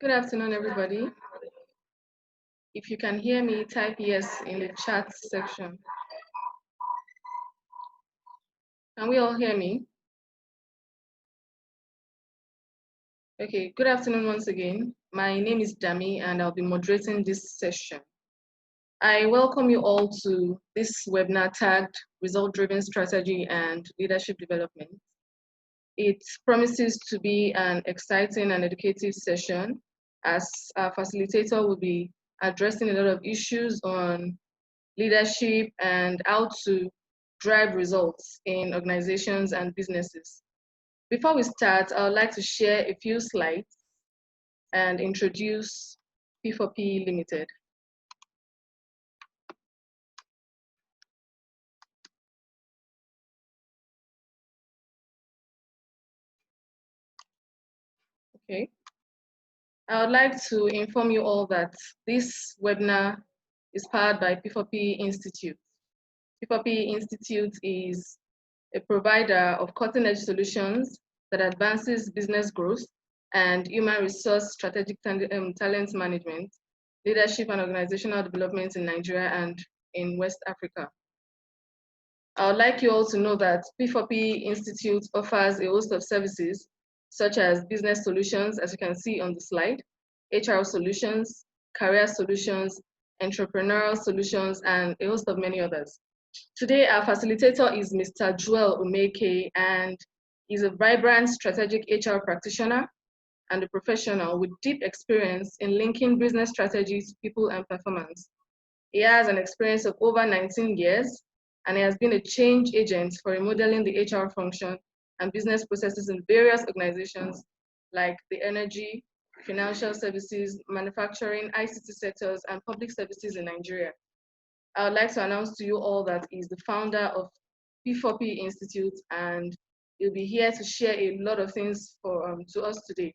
Good afternoon, everybody. If you can hear me, type yes in the chat section. Can we all hear me? Okay, good afternoon once again. My name is Dami and I'll be moderating this session. I welcome you all to this webinar tagged Result-Driven Strategy and Leadership Development. It promises to be an exciting and educative session as our facilitator will be addressing a lot of issues on leadership and how to drive results in organizations and businesses. Before we start, I would like to share a few slides and introduce P4PE Limited. Okay. I would like to inform you all that this webinar is powered by P4PE Institute. P4PE Institute is a provider of cutting-edge solutions that advances business growth and human resource strategic talent management, leadership and organizational development in Nigeria and in West Africa. I would like you all to know that P4P Institute offers a host of services such as business solutions, as you can see on the slide, HR solutions, career solutions, entrepreneurial solutions, and a host of many others. Today, our facilitator is Mr. Joel Umeke, and he's a vibrant strategic HR practitioner and a professional with deep experience in linking business strategies, people, and performance. He has an experience of over 19 years, and he has been a change agent for remodeling the HR function and business processes in various organizations like the energy, financial services, manufacturing, ICT sectors, and public services in Nigeria. I would like to announce to you all that he's the founder of P4P Institute, and he'll be here to share a lot of things to us today.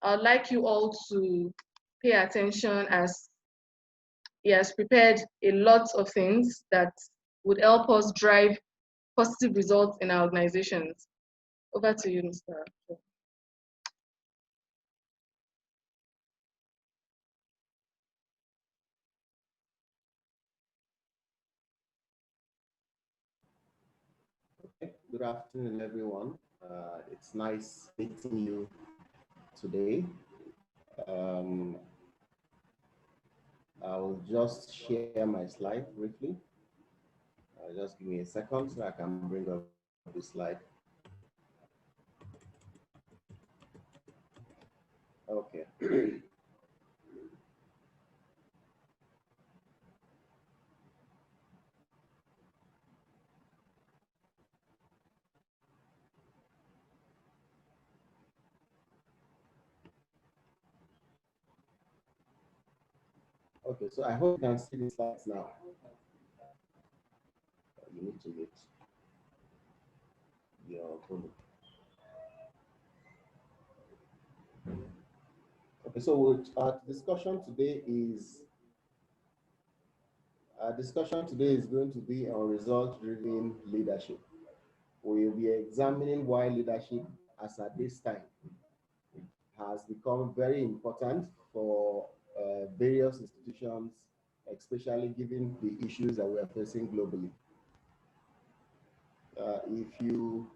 I'd like you all to pay attention as he has prepared a lot of things that would help us drive positive results in our organizations. Over to you, Mr. Okay. Good afternoon, everyone. It's nice meeting you today. I'll just share my slide briefly. Just give me a second so I can bring up the slide. Okay. Okay, so I hope you can see the slides now. You need to mute your volume. Okay, so our discussion today is going to be on result-driven leadership. We will be examining why leadership, as at this time, has become very important for various institutions, especially given the issues that we are facing globally. If you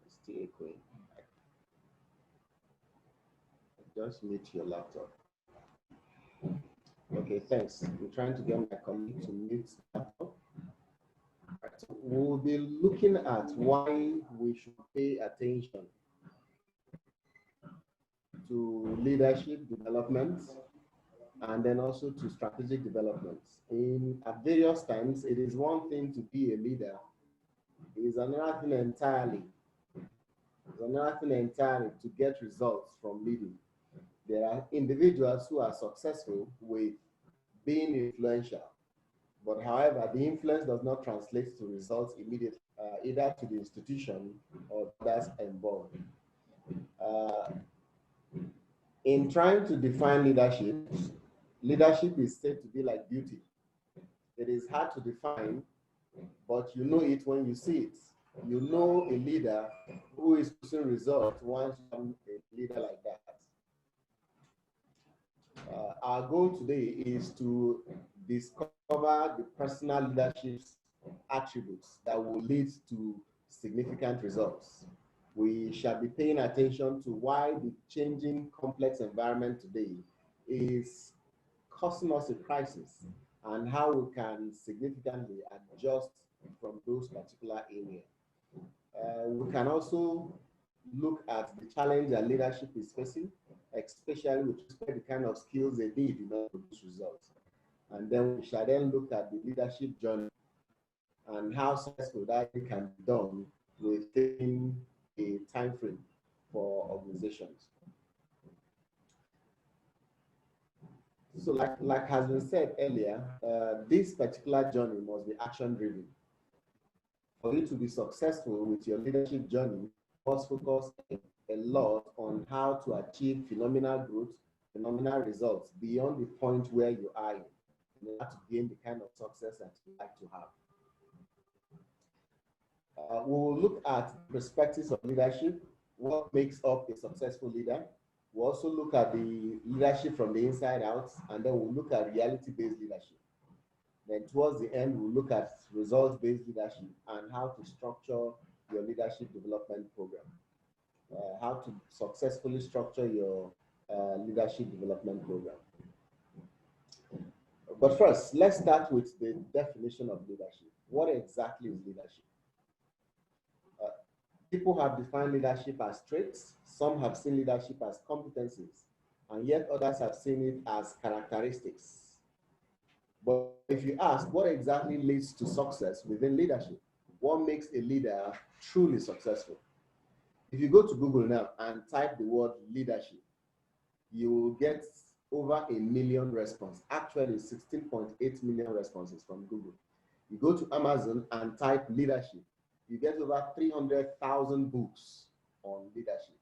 stay quiet, just mute your laptop. Okay, thanks. I'm trying to get my colleague to mute the laptop. Right, so we'll be looking at why we should pay attention to leadership development and then also to strategic developments. At various times, it is one thing to be a leader. It is another thing entirely. It's another thing entirely to get results from leading. There are individuals who are successful with being influential, but however, the influence does not translate to results immediately, either to the institution or others involved. In trying to define leadership, leadership is said to be like beauty. It is hard to define, but you know it when you see it. You know a leader who is producing results once you become a leader like that. Our goal today is to discover the personal leadership's attributes that will lead to significant results. We shall be paying attention to why the changing complex environment today is causing us a crisis and how we can significantly adjust from those particular areas. We can also look at the challenge that leadership is facing, especially with respect to the kind of skills they need in order to produce results. And then we shall then look at the leadership journey and how successful that can be done within a time frame for organizations. So like has been said earlier, this particular journey must be action driven. For you to be successful with your leadership journey, you must focus a lot on how to achieve phenomenal growth, phenomenal results beyond the point where you are in order to gain the kind of success that you like to have. We will look at perspectives of leadership, what makes up a successful leader. We'll also look at the leadership from the inside out, and then we'll look at reality-based leadership. Then towards the end, we'll look at results-based leadership and how to structure your leadership development program, how to successfully structure your leadership development program. But first, let's start with the definition of leadership. What exactly is leadership? People have defined leadership as traits, some have seen leadership as competencies, and yet others have seen it as characteristics. But if you ask what exactly leads to success within leadership, what makes a leader truly successful? If you go to Google now and type the word leadership, you will get over 1 million responses, actually 16.8 million responses from Google. You go to Amazon and type leadership, you get over 300,000 books on leadership.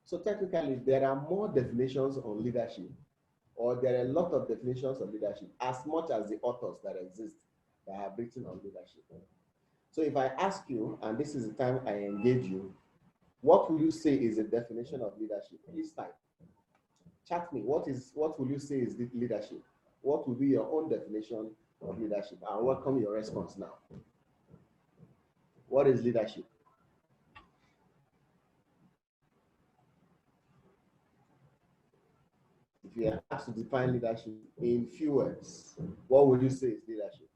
So technically, there are more definitions on leadership, or there are a lot of definitions of leadership, as much as the authors that exist that have written on leadership. So if I ask you, and this is the time I engage you, what will you say is the definition of leadership? Please type. Chat me. What will you say is leadership? What will be your own definition of leadership? I welcome your response now. What is leadership? If you are asked to define leadership in few words, what would you say is leadership?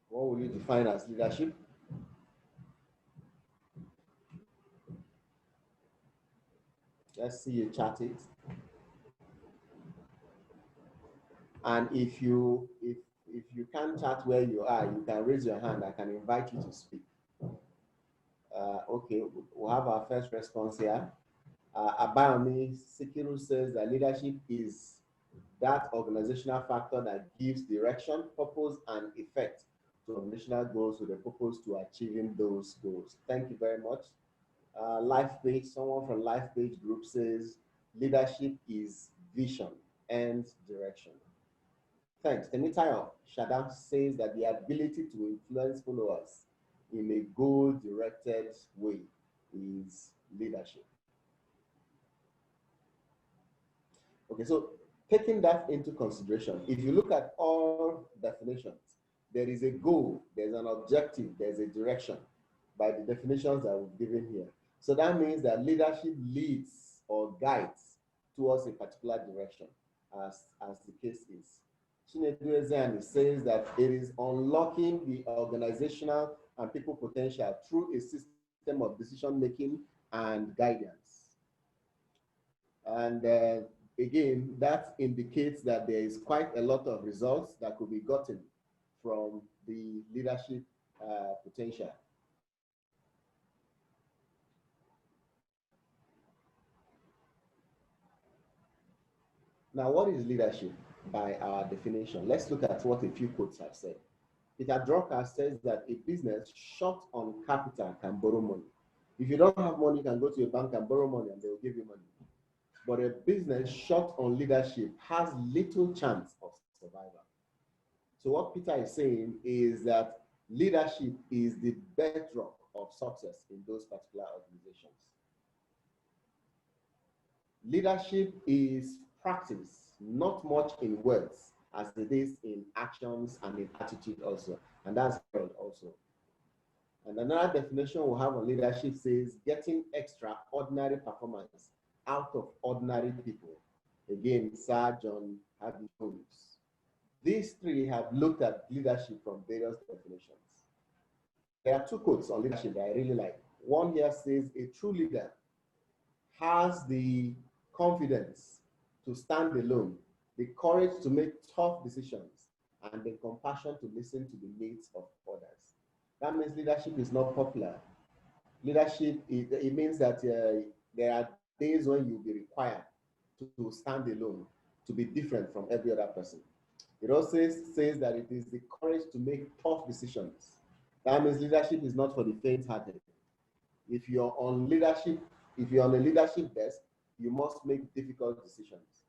What will you define as leadership? Let's see you chat it. And if you can't chat where you are, you can raise your hand. I can invite you to speak. Okay, we'll have our first response here. Abayomi Sikiru says that leadership is that organizational factor that gives direction, purpose, and effect to organizational goals with a purpose to achieving those goals. Thank you very much. LifePage, someone from LifePage Group says leadership is vision and direction. Thanks. Temitayo Shadam says that the ability to influence followers in a goal-directed way is leadership. Okay, so taking that into consideration, if you look at all definitions, there is a goal, there's an objective, there's a direction by the definitions that we've given here. So that means that leadership leads or guides towards a particular direction, as the case is. Chinedu says that it is unlocking the organizational and people potential through a system of decision-making and guidance. And again, that indicates that there is quite a lot of results that could be gotten from the leadership potential. Now, what is leadership by our definition? Let's look at what a few quotes have said. Peter Drucker says that a business short on capital can borrow money. If you don't have money, you can go to a bank and borrow money and they will give you money. but a business short on leadership has little chance of survival. So what Peter is saying is that leadership is the bedrock of success in those particular organizations. Leadership is practice, not much in words, as it is in actions and in attitude also. And that's Harold also. And another definition we have on leadership says getting extraordinary performance out of ordinary people. Again, Sir John Harvey Jones. These three have looked at leadership from various definitions. There are two quotes on leadership that I really like. One here says, a true leader has the confidence to stand alone, the courage to make tough decisions, and the compassion to listen to the needs of others. That means leadership is not popular. Leadership, it means that there are days when you'll be required to stand alone, to be different from every other person. It also says that it is the courage to make tough decisions. That means leadership is not for the faint-hearted. If you're on leadership, if you're on a leadership desk, you must make difficult decisions.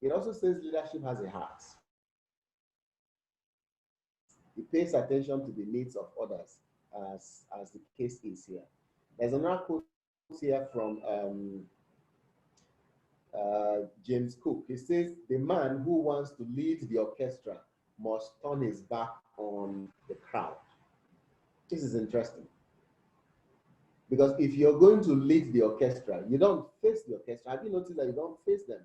It also says leadership has a heart. It pays attention to the needs of others, as the case is here. There's another quote here from James Cook. He says, the man who wants to lead the orchestra must turn his back on the crowd. This is interesting. Because if you're going to lead the orchestra, you don't face the orchestra. Have you noticed that you don't face them?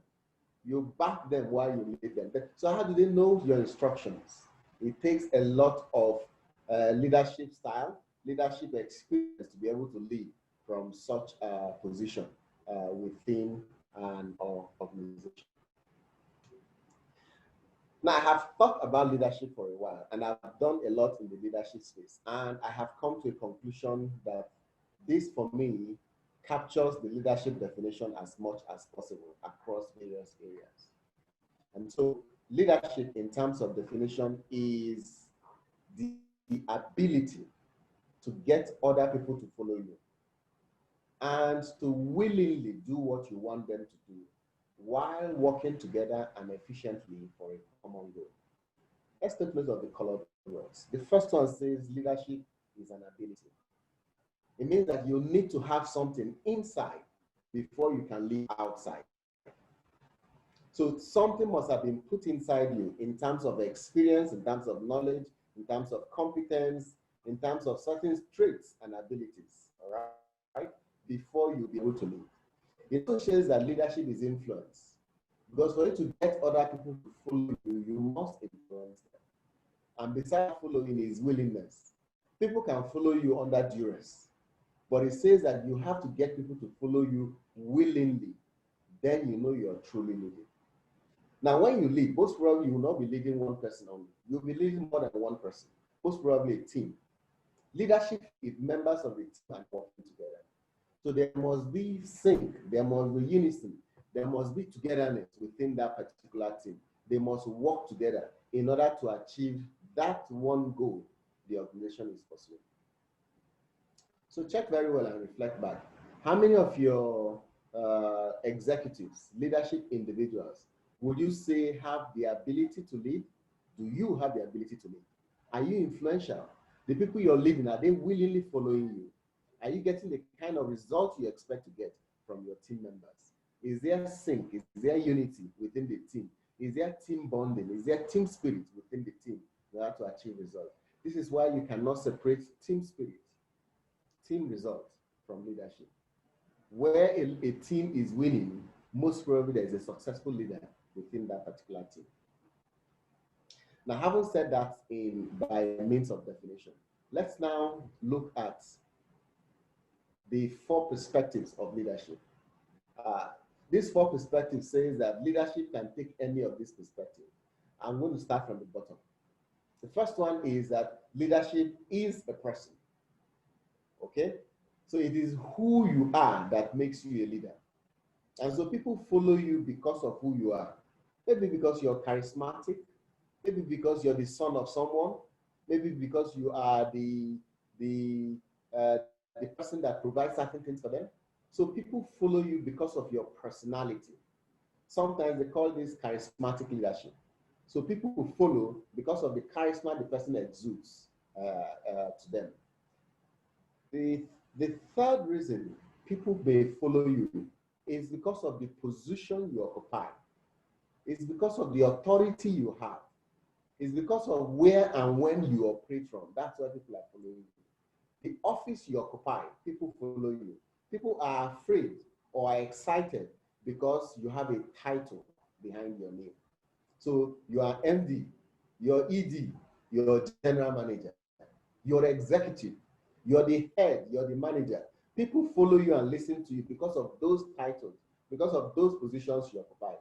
You back them while you lead them. So how do they know your instructions? It takes a lot of leadership style, leadership experience to be able to lead from such a position within an organization. Now, I have thought about leadership for a while, and I've done a lot in the leadership space, and I have come to a conclusion that this, for me, captures the leadership definition as much as possible across various areas. And so leadership in terms of definition is the ability to get other people to follow you and to willingly do what you want them to do while working together and efficiently for a common goal. Let's take note of the colored words. The first one says leadership is an ability. It means that you need to have something inside before you can live outside. So something must have been put inside you in terms of experience, in terms of knowledge, in terms of competence, in terms of certain traits and abilities, all right, before you'll be able to lead. It also shows that leadership is influence. Because for you to get other people to follow you, you must influence them. And besides following is willingness. People can follow you under duress, but it says that you have to get people to follow you willingly. Then you know you're truly leading. Now, when you lead, most probably you will not be leading one person only. You'll be leading more than one person, most probably a team. Leadership is members of the team and working together. So there must be sync, there must be unison, there must be togetherness within that particular team. They must work together in order to achieve that one goal the organization is pursuing. So check very well and reflect back. How many of your executives, leadership individuals, would you say have the ability to lead? Do you have the ability to lead? Are you influential? The people you're leading, are they willingly following you? Are you getting the kind of result you expect to get from your team members? Is there sync? Is there unity within the team? Is there team bonding? Is there team spirit within the team in order to achieve results? This is why you cannot separate team spirit, team results from leadership. Where a team is winning, most probably there is a successful leader within that particular team. Now, having said that by means of definition, let's now look at the 4 perspectives of leadership. These 4 perspectives says that leadership can take any of these perspectives. I'm going to start from the bottom. The first one is that leadership is a person. Okay? So it is who you are that makes you a leader. And so people follow you because of who you are. Maybe because you're charismatic, maybe because you're the son of someone, maybe because you are the person that provides certain things for them. So people follow you because of your personality. Sometimes they call this charismatic leadership. So people will follow because of the charisma the person exudes to them. The, the third reason people may follow you is because of the position you occupy. It's because of the authority you have. It's because of where and when you operate from. That's why people are following you. The office you occupy, people follow you. People are afraid or are excited because you have a title behind your name. So you are MD, you're ED, you're general manager, you're executive, you're the head, you're the manager. People follow you and listen to you because of those titles, because of those positions you occupy.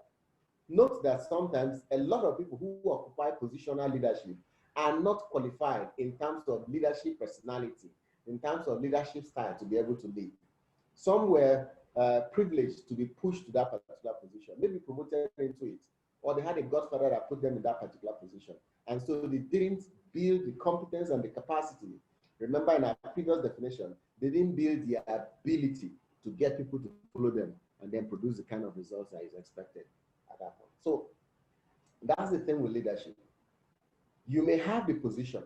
Note that sometimes a lot of people who occupy positional leadership are not qualified in terms of leadership personality, in terms of leadership style to be able to lead. Some were privileged to be pushed to that particular position, maybe promoted into it, or they had a godfather that put them in that particular position. And so they didn't build the competence and the capacity. Remember in our previous definition, they didn't build the ability to get people to follow them and then produce the kind of results that is expected at that point. So that's the thing with leadership. You may have the position,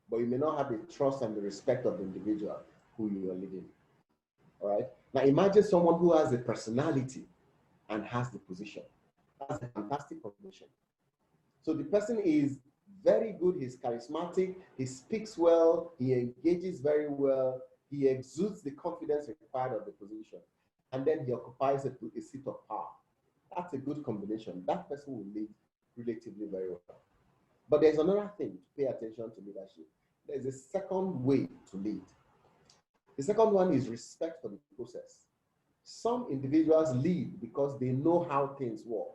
but you may not have the trust and the respect of the individual who you are leading. All right. Now imagine someone who has a personality and has the position. That's a fantastic combination. So the person is very good, he's charismatic, he speaks well, he engages very well, he exudes the confidence required of the position, and then he occupies a seat of power. That's a good combination. That person will lead relatively very well. But there's another thing to pay attention to leadership. There's a second way to lead. The second one is respect for the process. Some individuals lead because they know how things work.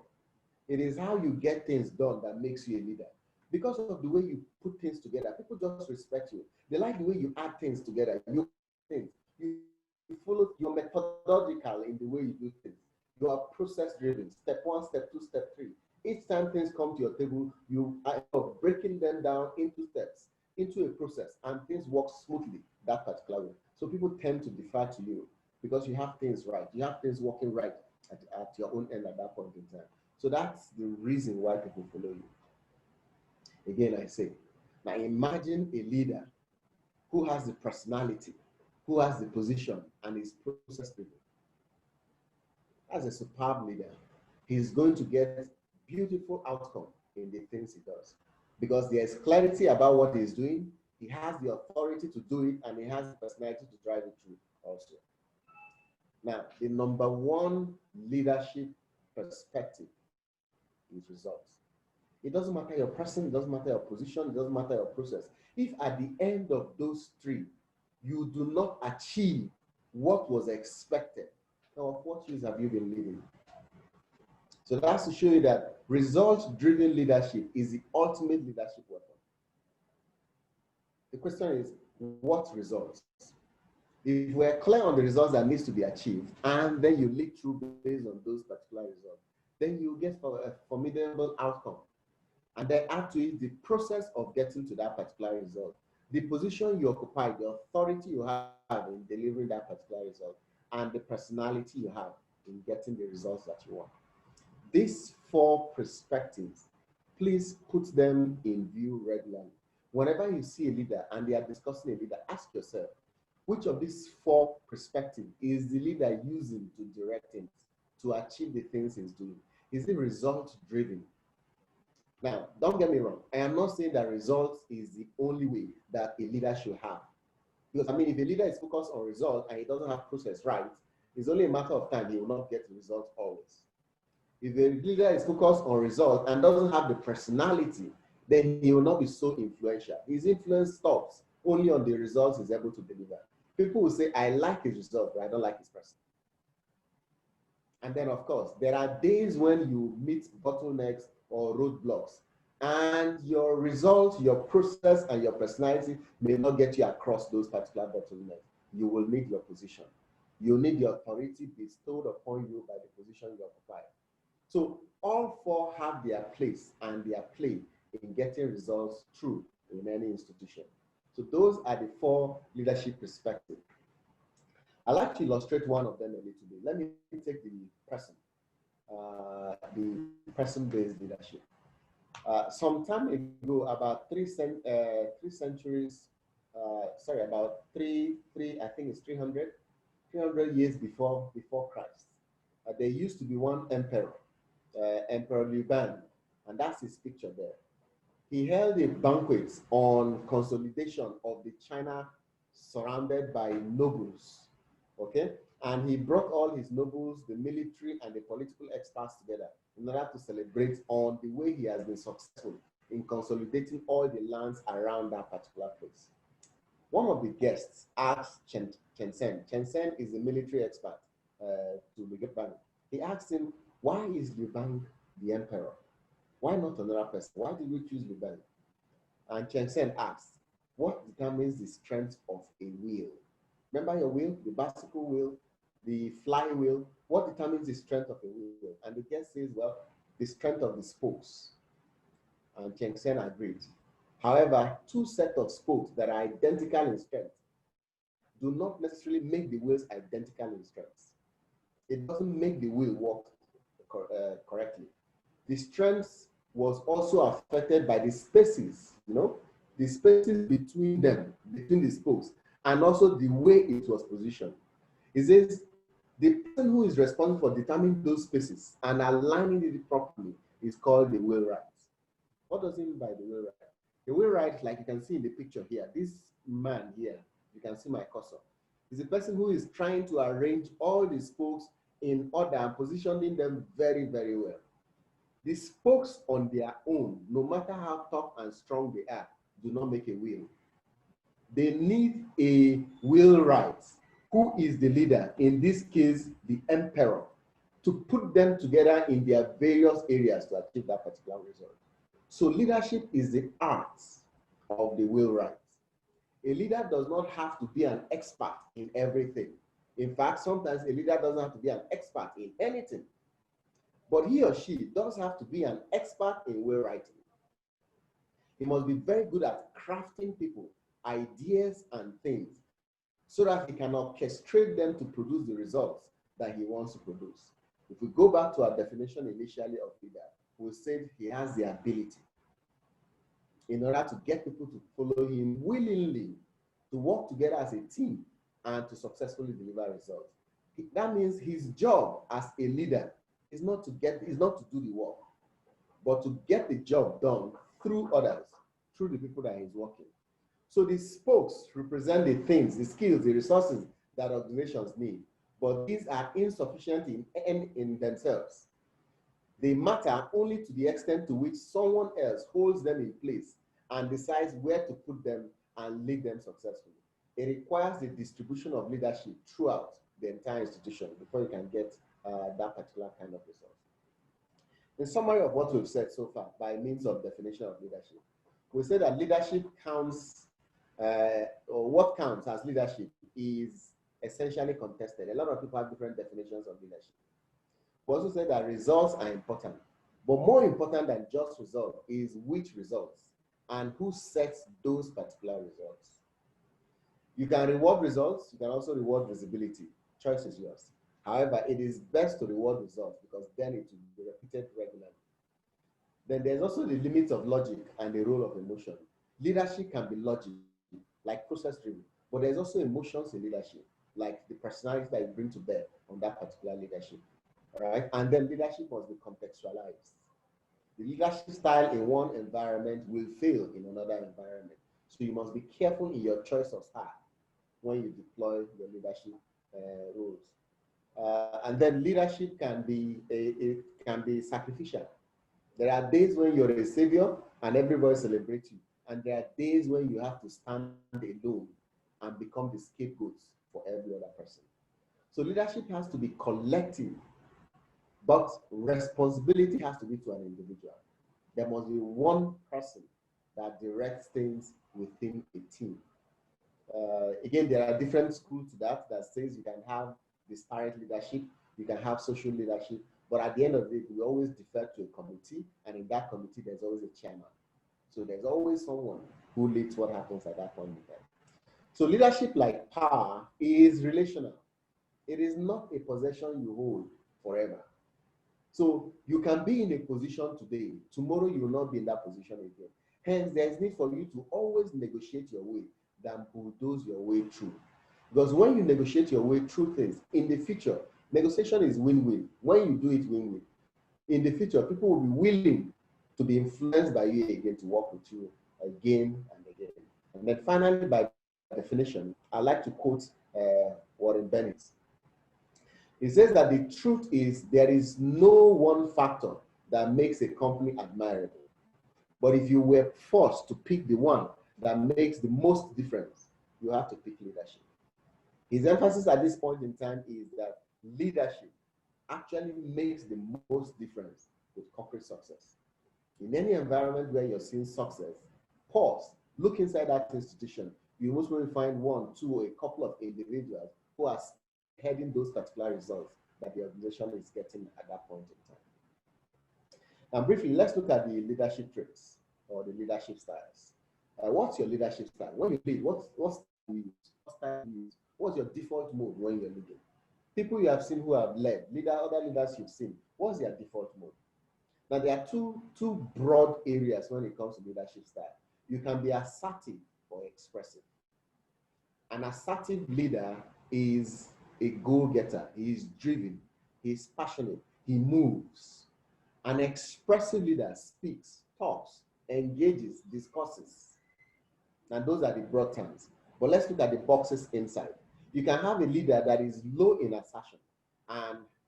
It is how you get things done that makes you a leader. Because of the way you put things together, people just respect you. They like the way you add things together. You things. You follow, you're methodological in the way you do things. You are process driven. Step one, step two, step three. Each time things come to your table, you are breaking them down into steps, into a process, and things work smoothly that particular way. So people tend to defer to you because you have things right. You have things working right at your own end at that point in time. So that's the reason why people follow you. Again, I say, now imagine a leader who has the personality, who has the position, and is process driven. As a superb leader, he's going to get beautiful outcome in the things he does because there's clarity about what he's doing. He has the authority to do it, and he has the personality to drive it through also. Now, the number one leadership perspective is results. It doesn't matter your person, it doesn't matter your position, it doesn't matter your process. If at the end of those three, you do not achieve what was expected, now of what use have you been leading? So that's to show you that result-driven leadership is the ultimate leadership weapon. The question is, what results? If we're clear on the results that needs to be achieved, and then you lead through based on those particular results, then you get a formidable outcome. And then add to it the process of getting to that particular result, the position you occupy, the authority you have in delivering that particular result, and the personality you have in getting the results that you want. These four perspectives, please put them in view regularly. Whenever you see a leader and they are discussing a leader, ask yourself, which of these four perspectives is the leader using to direct things, to achieve the things he's doing? Is it result-driven? Now, don't get me wrong. I am not saying that results is the only way that a leader should have. Because, I mean, if a leader is focused on results and he doesn't have process right, it's only a matter of time he will not get the results always. If a leader is focused on results and doesn't have the personality, then he will not be so influential. His influence stops only on the results he's able to deliver. People will say, I like his result, but I don't like his person. And then, of course, there are days when you meet bottlenecks or roadblocks, and your results, your process, and your personality may not get you across those particular bottlenecks. You will need your position. You need the authority bestowed upon you by the position you occupy. So all four have their place and their play in getting results through in any institution. So those are the four leadership perspectives. I'd like to illustrate one of them a little bit. Let me take the person. the person-based leadership. Some time ago, about 3 centuries, about I think it's 300 years before Christ. There used to be one emperor, Emperor Liban, and that's his picture there. He held a banquet on consolidation of the China surrounded by nobles, okay? And he brought all his nobles, the military and the political experts together in order to celebrate on the way he has been successful in consolidating all the lands around that particular place. One of the guests asked Chen Sen. Chen Sen is a military expert to Liu Bang. He asked him, why is Liu Bang the emperor? Why not another person? Why did we choose Liu Bang? And Chen Sen asked, what determines the strength of a wheel? Remember your wheel, the bicycle wheel, the flywheel? What determines the strength of a wheel? And the guest says, well, the strength of the spokes. And Chen Sen agreed. However, two sets of spokes that are identical in strength do not necessarily make the wheels identical in strength. It doesn't make the wheel work correctly. The strength was also affected by the spaces, the spaces between them, between the spokes, and also the way it was positioned. It says the person who is responsible for determining those spaces and aligning it properly is called the wheelwright. What does it mean by the wheelwright? The wheelwright, like you can see in the picture here, this man here, you can see my cursor, is the person who is trying to arrange all the spokes in order and positioning them very, very well. The spokes on their own, no matter how tough and strong they are, do not make a wheel. They need a wheelwright, who is the leader, in this case, the emperor, to put them together in their various areas to achieve that particular result. So leadership is the art of the wheelwright. A leader does not have to be an expert in everything. In fact, sometimes a leader doesn't have to be an expert in anything. But he or she does have to be an expert in wheelwriting. He must be very good at crafting people, ideas, and things so that he can orchestrate them to produce the results that he wants to produce. If we go back to our definition initially of leader, we said he has the ability in order to get people to follow him willingly, to work together as a team, and to successfully deliver results. That means his job as a leader is not to do the work, but to get the job done through others, through the people that he's working. So the spokes represent the things, the skills, the resources that organizations need, but these are insufficient in themselves. They matter only to the extent to which someone else holds them in place and decides where to put them and lead them successfully. It requires the distribution of leadership throughout the entire institution before you can get that particular kind of result. In summary of what we've said so far by means of definition of leadership, we say that leadership counts, or what counts as leadership is essentially contested. A lot of people have different definitions of leadership. We also say that results are important, but more important than just results is which results and who sets those particular results. You can reward results, you can also reward visibility. Choice is yours. However, it is best to reward results because then it will be repeated regularly. Then there's also the limits of logic and the role of emotion. Leadership can be logic, like process driven, but there's also emotions in leadership, like the personality that you bring to bear on that particular leadership. All right, and then leadership must be contextualized. The leadership style in one environment will fail in another environment. So you must be careful in your choice of style when you deploy your leadership roles. And then leadership can be sacrificial. There are days when you're a savior and everybody celebrates you. And there are days when you have to stand alone and become the scapegoat for every other person. So leadership has to be collective, but responsibility has to be to an individual. There must be one person that directs things within a team. Again, there are different schools to that says you can have disparate leadership, you can have social leadership, but at the end of the day, we always defer to a committee, and in that committee, there's always a chairman. So there's always someone who leads what happens at that point in time. So leadership, like power, is relational. It is not a possession you hold forever. So you can be in a position today, tomorrow you will not be in that position again. Hence, there is need for you to always negotiate your way than bulldoze your way through. Because when you negotiate your way through things, in the future, negotiation is win-win. When you do it win-win, in the future, people will be willing to be influenced by you again, to work with you again and again. And then finally, by definition, I like to quote Warren Bennett. He says that the truth is there is no one factor that makes a company admirable. But if you were forced to pick the one that makes the most difference, you have to pick leadership. His emphasis at this point in time is that leadership actually makes the most difference with corporate success. In any environment where you're seeing success, pause, look inside that institution. You most probably find one, two, or a couple of individuals who are heading those particular results that the organization is getting at that point in time. Now, briefly, let's look at the leadership traits or the leadership styles. What's your leadership style? When you lead, what style do you use? What style do you use? What's your default mode when you're leading? People you have seen who have led, other leaders you've seen, what's their default mode? Now, there are two broad areas when it comes to leadership style. You can be assertive or expressive. An assertive leader is a go-getter. He is driven. He is passionate. He moves. An expressive leader speaks, talks, engages, discusses. And those are the broad terms. But let's look at the boxes inside. You can have a leader that is low in assertion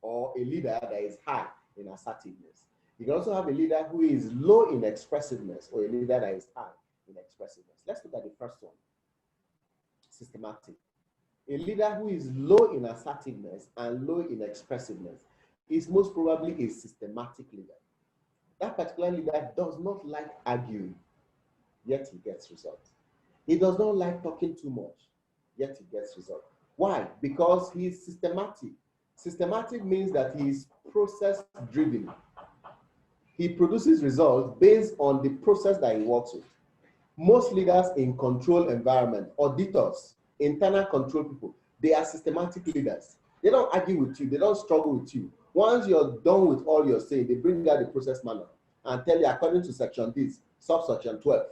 or a leader that is high in assertiveness. You can also have a leader who is low in expressiveness or a leader that is high in expressiveness. Let's look at the first one, systematic. A leader who is low in assertiveness and low in expressiveness is most probably a systematic leader. That particular leader does not like arguing, yet he gets results. He does not like talking too much, yet he gets results. Why? Because he is systematic. Systematic means that he is process-driven. He produces results based on the process that he works with. Most leaders in control environment, auditors, internal control people, they are systematic leaders. They don't argue with you. They don't struggle with you. Once you're done with all you're saying, they bring out the process manual and tell you, according to section this, subsection 12,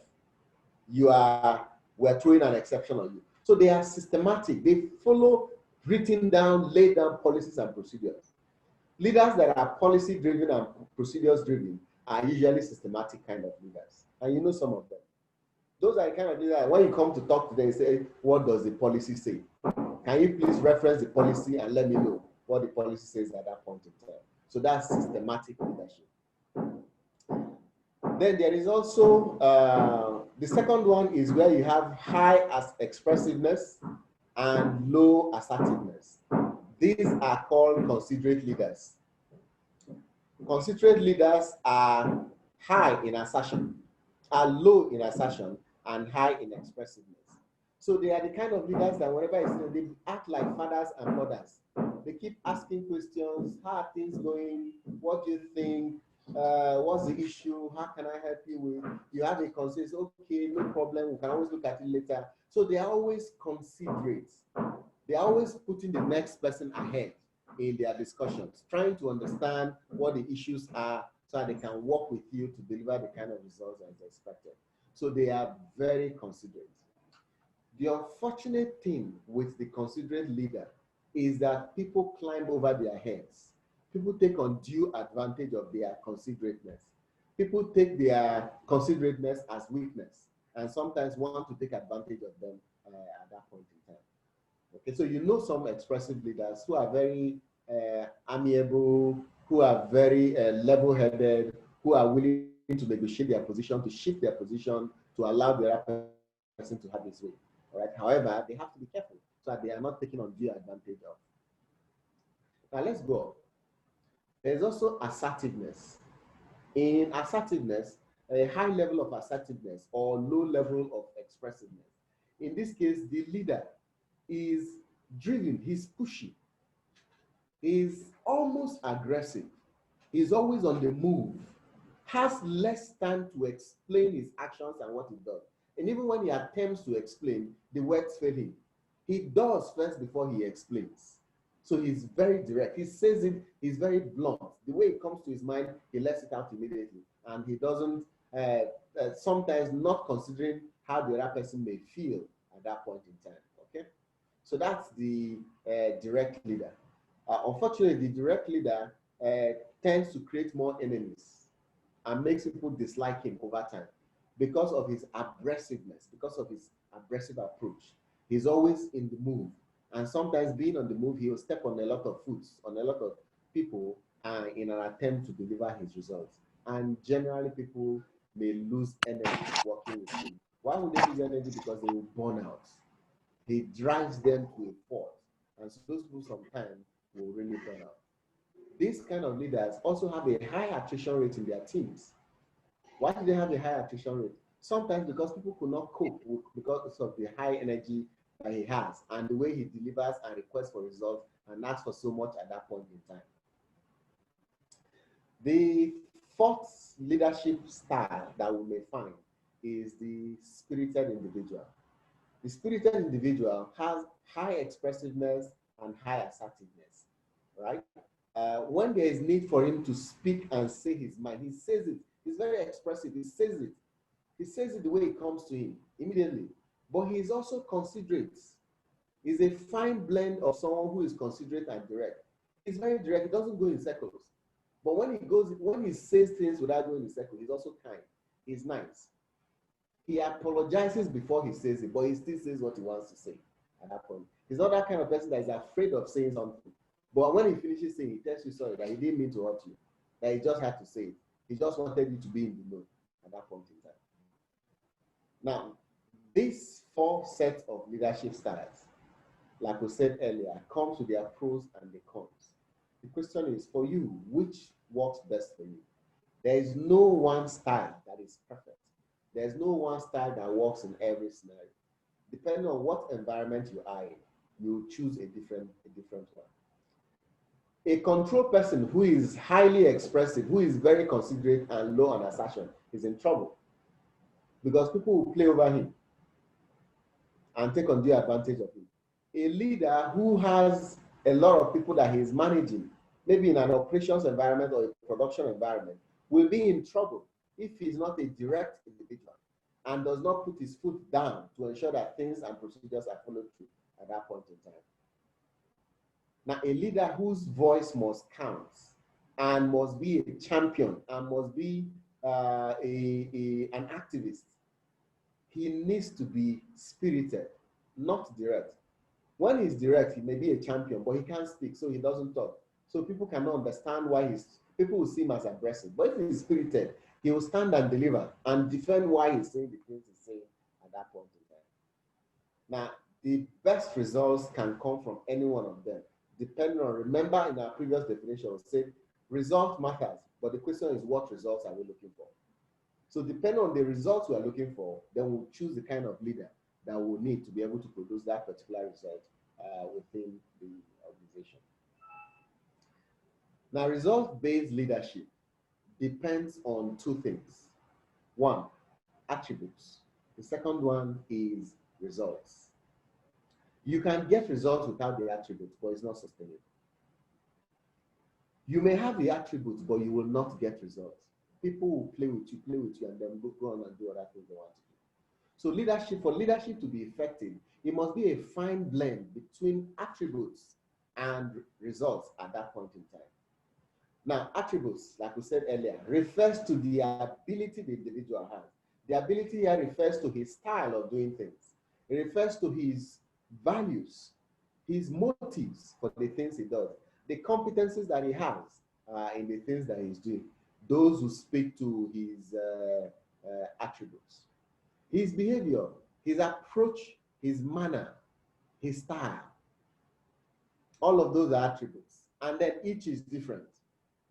we're throwing an exception on you. So they are systematic. They follow written down, laid down policies and procedures. Leaders that are policy driven and procedures driven are usually systematic kind of leaders. And you know some of them. Those are the kind of leaders, when you come to talk to them, you say, what does the policy say? Can you please reference the policy and let me know what the policy says at that point in time? So that's systematic leadership. Then there is also, the second one is where you have high expressiveness and low assertiveness. These are called considerate leaders. Considerate leaders are high in assertion, are low in assertion, and high in expressiveness. So they are the kind of leaders that whenever you see them, they act like fathers and mothers. They keep asking questions. How are things going? What do you think? What's the issue? How can I help you with? You have a concern. Okay, no problem. We can always look at it later. So they are always considerate. They are always putting the next person ahead in their discussions, trying to understand what the issues are so that they can work with you to deliver the kind of results that is expected. So they are very considerate. The unfortunate thing with the considerate leader is that people climb over their heads. People take undue advantage of their considerateness. People take their considerateness as weakness and sometimes want to take advantage of them at that point in time. Okay, so you know some expressive leaders who are very amiable, who are very level-headed, who are willing to negotiate their position, to shift their position, to allow the other person to have his way. All right. However, they have to be careful so that they are not taken undue advantage of. Now let's go. There's also assertiveness. In assertiveness, a high level of assertiveness or low level of expressiveness. In this case, the leader is driven, he's pushy, he's almost aggressive, he's always on the move, has less time to explain his actions and what he does. And even when he attempts to explain, the words fail him. He does first before he explains. So he's very direct. He says it, he's very blunt. The way it comes to his mind, he lets it out immediately. And he doesn't, sometimes not considering how the other person may feel at that point in time, okay? So that's the direct leader. Unfortunately, the direct leader tends to create more enemies and makes people dislike him over time because of his aggressiveness, because of his aggressive approach. He's always in the move. And sometimes being on the move, he'll step on a lot of foots, on a lot of people in an attempt to deliver his results. And generally, people may lose energy working with him. Why would they lose energy? Because they will burn out. He drives them to a fault. And so those people sometimes will really burn out. These kind of leaders also have a high attrition rate in their teams. Why do they have a high attrition rate? Sometimes because people could not cope with, because of the high energy that he has and the way he delivers and requests for results and asks for so much at that point in time. The fourth leadership style that we may find is the spirited individual. The spirited individual has high expressiveness and high assertiveness, right? When there is need for him to speak and say his mind, he says it. He's very expressive. He says it. He says it the way it comes to him immediately. But he is also considerate. He's a fine blend of someone who is considerate and direct. He's very direct. He doesn't go in circles. But when he says things without going in circles, he's also kind. He's nice. He apologizes before he says it, but he still says what he wants to say at that point. He's not that kind of person that is afraid of saying something. But when he finishes saying, he tells you sorry, that he didn't mean to hurt you, that he just had to say it. He just wanted you to be in the know at that point in time. Now, these four sets of leadership styles, like we said earlier, comes with their pros and their cons. The question is, for you, which works best for you? There is no one style that is perfect. There's no one style that works in every scenario. Depending on what environment you are in, you choose a different one. A control person who is highly expressive, who is very considerate and low on assertion, is in trouble because people will play over him and take undue advantage of him. A leader who has a lot of people that he is managing, maybe in an operations environment or a production environment, will be in trouble if he's not a direct individual and does not put his foot down to ensure that things and procedures are followed through at that point in time. Now, a leader whose voice must count and must be a champion and must be an activist, he needs to be spirited, not direct. When he's direct, he may be a champion, but he can't speak, so he doesn't talk. So people cannot understand why people will see him as aggressive. But if he's spirited, he will stand and deliver and defend why he's saying the things he's saying at that point in time. Now, the best results can come from any one of them, depending on, remember in our previous definition, we said result matters, but the question is what results are we looking for? So depending on the results we are looking for, then we'll choose the kind of leader that we'll need to be able to produce that particular result within the organization. Now, result-based leadership depends on two things. One, attributes. The second one is results. You can get results without the attributes, but it's not sustainable. You may have the attributes, but you will not get results. People will play with you, and then go on and do other things they want to do. So for leadership to be effective, it must be a fine blend between attributes and results at that point in time. Now, attributes, like we said earlier, refers to the ability the individual has. The ability here refers to his style of doing things. It refers to his values, his motives for the things he does, the competencies that he has in the things that he's doing. Those who speak to his attributes. His behavior, his approach, his manner, his style. All of those are attributes. And then each is different.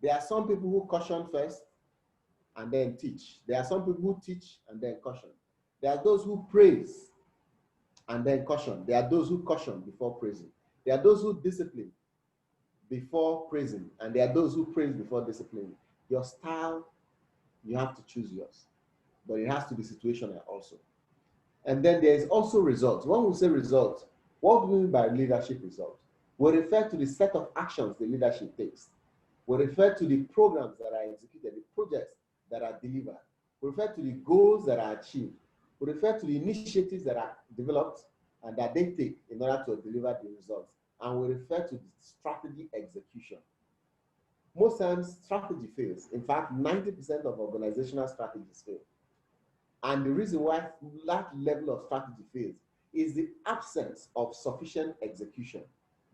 There are some people who caution first and then teach. There are some people who teach and then caution. There are those who praise and then caution. There are those who caution before praising. There are those who discipline before praising, and there are those who praise before disciplining. Your style, you have to choose yours, but it has to be situational also. And then there is also results. When we say results, what do we mean by leadership results? We refer to the set of actions the leadership takes. We refer to the programs that are executed, the projects that are delivered. We refer to the goals that are achieved. We refer to the initiatives that are developed and that they take in order to deliver the results. And we refer to the strategy execution. Most times, strategy fails. In fact, 90% of organizational strategies fail. And the reason why that level of strategy fails is the absence of sufficient execution,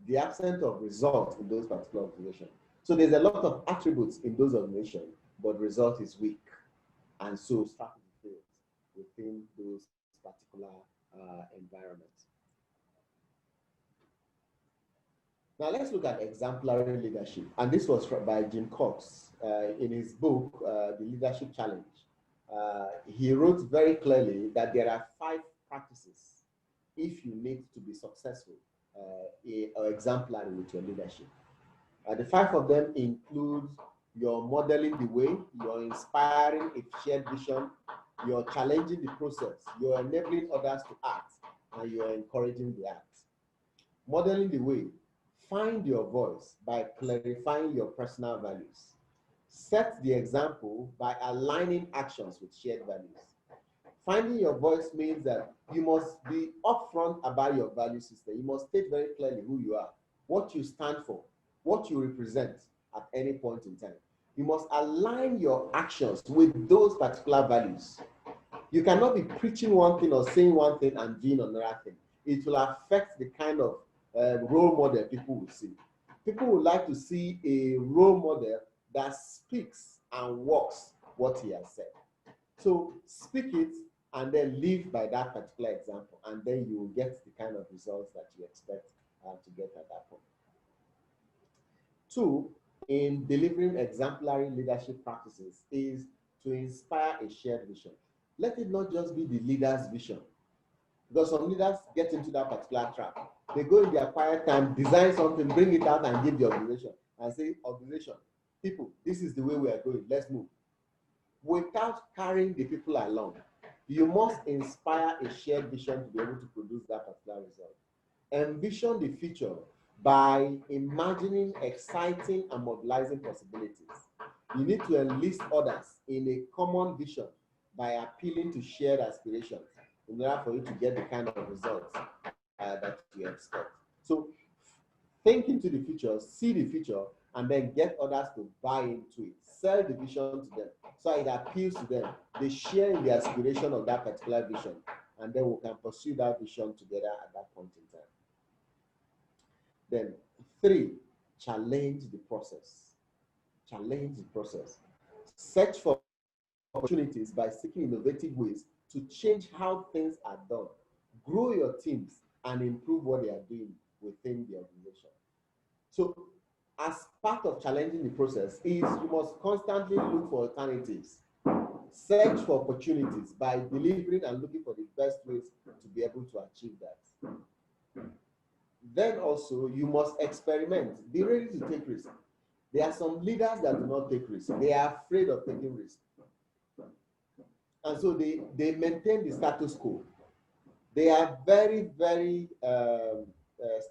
the absence of results in those particular organizations. So there's a lot of attributes in those organizations, but result is weak. And so strategy fails within those particular environments. Now let's look at exemplary leadership. And this was by Jim Cox in his book, The Leadership Challenge. He wrote very clearly that there are 5 practices if you need to be successful or exemplary with your leadership. The 5 of them include your modeling the way, you're inspiring a shared vision, you're challenging the process, you're enabling others to act, and you're encouraging the act. Modeling the way, find your voice by clarifying your personal values. Set the example by aligning actions with shared values. Finding your voice means that you must be upfront about your value system. You must state very clearly who you are, what you stand for, what you represent at any point in time. You must align your actions with those particular values. You cannot be preaching one thing or saying one thing and doing another thing. It will affect the kind of role model people will see. People would like to see a role model that speaks and walks what he has said. So speak it and then live by that particular example, and then you will get the kind of results that you expect to get at that point. 2, in delivering exemplary leadership practices is to inspire a shared vision. Let it not just be the leader's vision, because some leaders get into that particular trap. They go in their quiet time, design something, bring it out and give the organization and say, organization, people, this is the way we are going, let's move. Without carrying the people along, you must inspire a shared vision to be able to produce that particular result. Envision the future by imagining exciting and mobilizing possibilities. You need to enlist others in a common vision by appealing to shared aspirations in order for you to get the kind of results that you expect. So think into the future, see the future, and then get others to buy into it. Sell the vision to them so it appeals to them. They share in the aspiration of that particular vision, and then we can pursue that vision together at that point in time. Then 3, challenge the process. Challenge the process. Search for opportunities by seeking innovative ways to change how things are done. Grow your teams and improve what they are doing within the organization. So as part of challenging the process is you must constantly look for alternatives. Search for opportunities by delivering and looking for the best ways to be able to achieve that. Then also you must experiment. Be ready to take risks. There are some leaders that do not take risks. They are afraid of taking risks. And so they maintain the status quo. They are very, very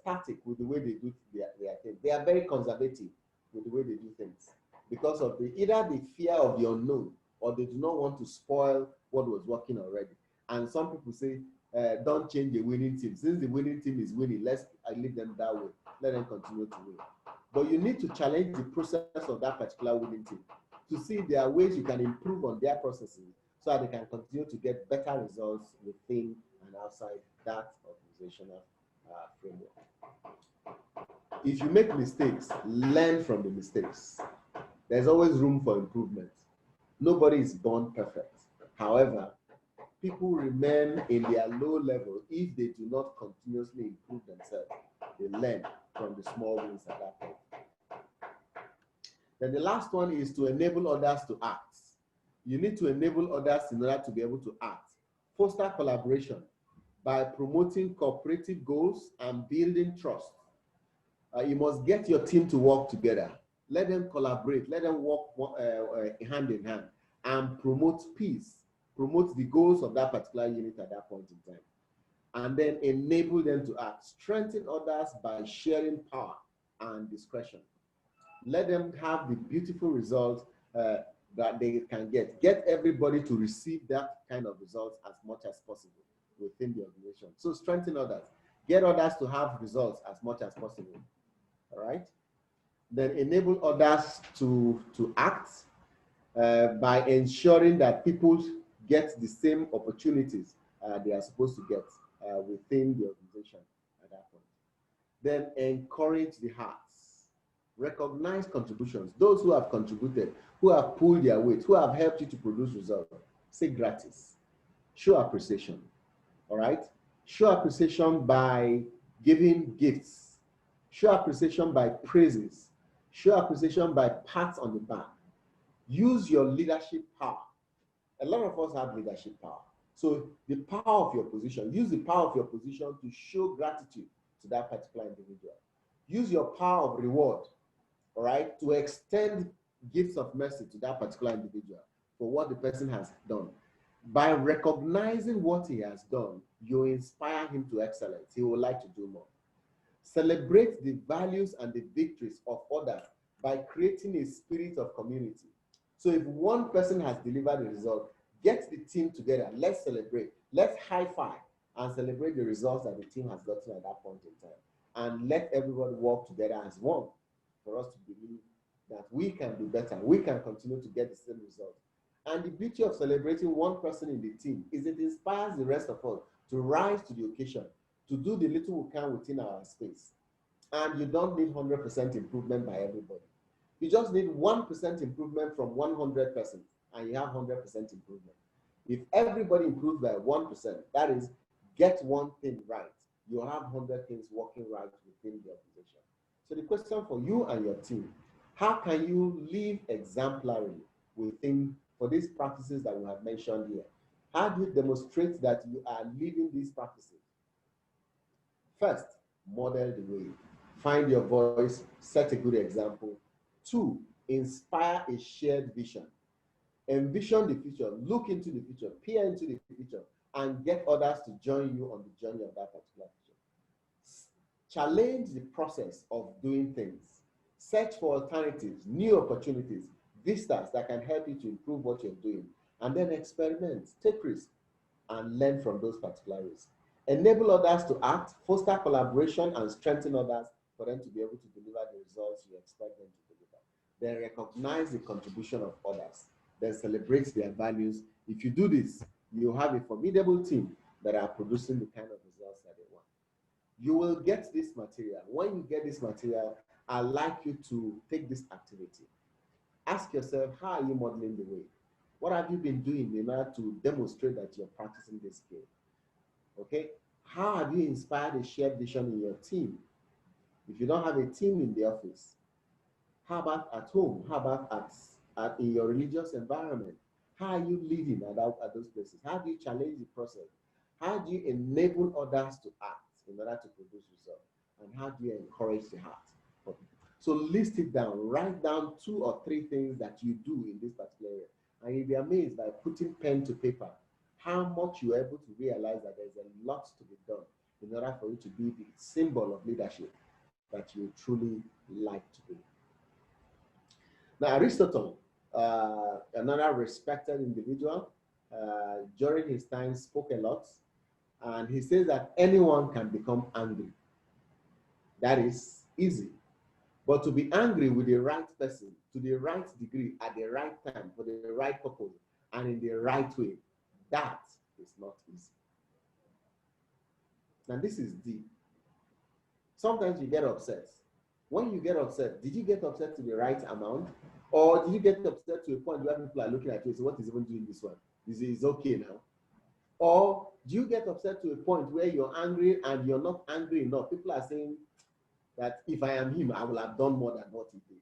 static with the way they do their things. They are very conservative with the way they do things because of either the fear of the unknown or they do not want to spoil what was working already. And some people say, don't change the winning team. Since the winning team is winning, let's leave them that way. Let them continue to win. But you need to challenge the process of that particular winning team to see if there are ways you can improve on their processes so that they can continue to get better results within and outside that organizational framework. If you make mistakes, learn from the mistakes. There's always room for improvement. Nobody is born perfect. However, people remain in their low level if they do not continuously improve themselves. They learn from the small wins at that point. Then the last one is to enable others to act. You need to enable others in order to be able to act. Foster collaboration by promoting cooperative goals and building trust. You must get your team to work together. Let them collaborate. Let them work hand in hand and promote peace. Promote the goals of that particular unit at that point in time. and then enable them to act. Strengthen others by sharing power and discretion. Let them have the beautiful results that they can get. Get everybody to receive that kind of results as much as possible within the organization. So strengthen others. Get others to have results as much as possible. All right? Then enable others to act by ensuring that people get the same opportunities they are supposed to get within the organization at that point. Then encourage the hearts. Recognize contributions. Those who have contributed, who have pulled their weight, who have helped you to produce results. Say gratis. Show appreciation. All right? Show appreciation by giving gifts. Show appreciation by praises. Show appreciation by pats on the back. Use your leadership power. A lot of us have leadership power. So the power of your position, use the power of your position to show gratitude to that particular individual. Use your power of reward, all right, to extend gifts of mercy to that particular individual for what the person has done. By recognizing what he has done, you inspire him to excellence. He will like to do more. Celebrate the values and the victories of others by creating a spirit of community. So if one person has delivered a result, get the team together. Let's celebrate. Let's high five and celebrate the results that the team has gotten at that point in time. And let everybody work together as one for us to believe that we can do better. We can continue to get the same result. And the beauty of celebrating one person in the team is it inspires the rest of us to rise to the occasion, to do the little we can within our space. And you don't need 100% improvement by everybody. You just need 1% improvement from 100%, and you have 100% improvement. If everybody improves by 1%, that is, get one thing right, you have 100 things working right within the organization. So the question for you and your team, how can you live exemplarily within, for these practices that we have mentioned here? How do you demonstrate that you are living these practices? First, model the way. Find your voice, set a good example. 2, inspire a shared vision. Envision the future, look into the future, peer into the future, and get others to join you on the journey of that particular future. Challenge the process of doing things. Search for alternatives, new opportunities, vistas that can help you to improve what you're doing. And then experiment, take risks, and learn from those particular risks. Enable others to act, foster collaboration, and strengthen others for them to be able to deliver the results you expect them to deliver. Then recognize the contribution of others. Then celebrate their values. If you do this, you have a formidable team that are producing the kind of results that they want. You will get this material. When you get this material, I'd like you to take this activity. Ask yourself, how are you modeling the way? What have you been doing in order to demonstrate that you're practicing this skill? Okay? How have you inspired a shared vision in your team? If you don't have a team in the office, how about at home? How about in your religious environment? How are you living at those places? How do you challenge the process? How do you enable others to act in order to produce results? And how do you encourage the heart of people? So list it down. Write down 2 or 3 things that you do in this particular area. And you'll be amazed by putting pen to paper how much you're able to realize that there's a lot to be done in order for you to be the symbol of leadership that you truly like to be. Now, Aristotle, another respected individual, during his time spoke a lot, and he says that anyone can become angry. That is easy. But to be angry with the right person, to the right degree, at the right time, for the right purpose, and in the right way, that is not easy. Now, this is deep. Sometimes you get upset. When you get upset, did you get upset to the right amount? Or did you get upset to a point where people are looking at you and say, what is even doing this one? Is okay now? Or do you get upset to a point where you're angry and you're not angry enough? People are saying that if I am him, I will have done more than what he did.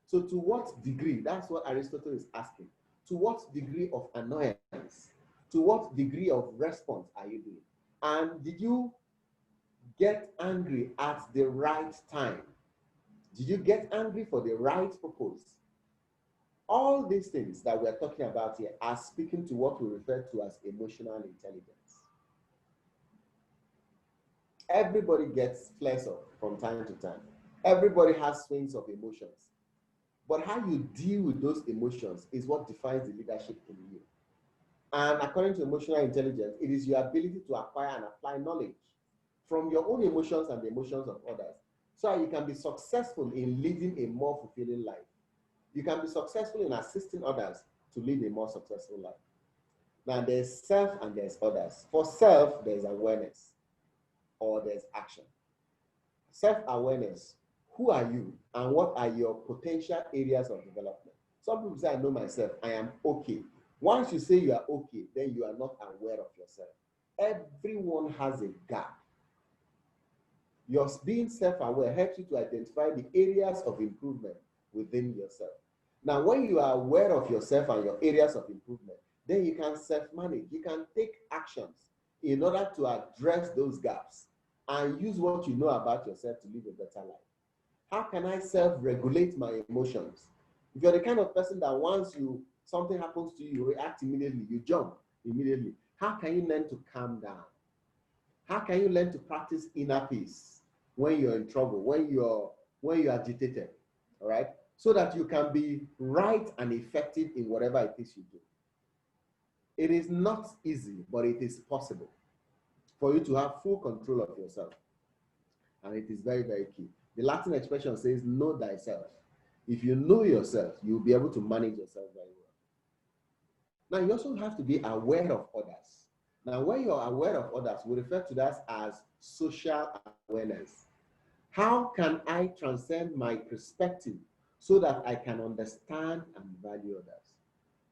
So to what degree? That's what Aristotle is asking. To what degree of annoyance? To what degree of response are you doing? And did you get angry at the right time? Did you get angry for the right purpose? All these things that we're talking about here are speaking to what we refer to as emotional intelligence. Everybody gets flares up from time to time. Everybody has swings of emotions. But how you deal with those emotions is what defines the leadership in you. And according to emotional intelligence, it is your ability to acquire and apply knowledge from your own emotions and the emotions of others, so you can be successful in leading a more fulfilling life. You can be successful in assisting others to lead a more successful life. Now, there's self and there's others. For self, there's awareness or there's action. Self-awareness, who are you and what are your potential areas of development? Some people say, I know myself, I am okay. Once you say you are okay, then you are not aware of yourself. Everyone has a gap. Your being self-aware helps you to identify the areas of improvement within yourself. Now, when you are aware of yourself and your areas of improvement, then you can self-manage. You can take actions in order to address those gaps and use what you know about yourself to live a better life. How can I self-regulate my emotions? If you're the kind of person that once something happens to you, you react immediately, you jump immediately. How can you learn to calm down? How can you learn to practice inner peace when you're in trouble, when you're agitated, all right? So that you can be right and effective in whatever it is you do. It is not easy, but it is possible for you to have full control of yourself. And it is very, very key. The Latin expression says, know thyself. If you know yourself, you'll be able to manage yourself very well. Now, you also have to be aware of others. Now, when you're aware of others, we refer to that as social awareness. How can I transcend my perspective so that I can understand and value others?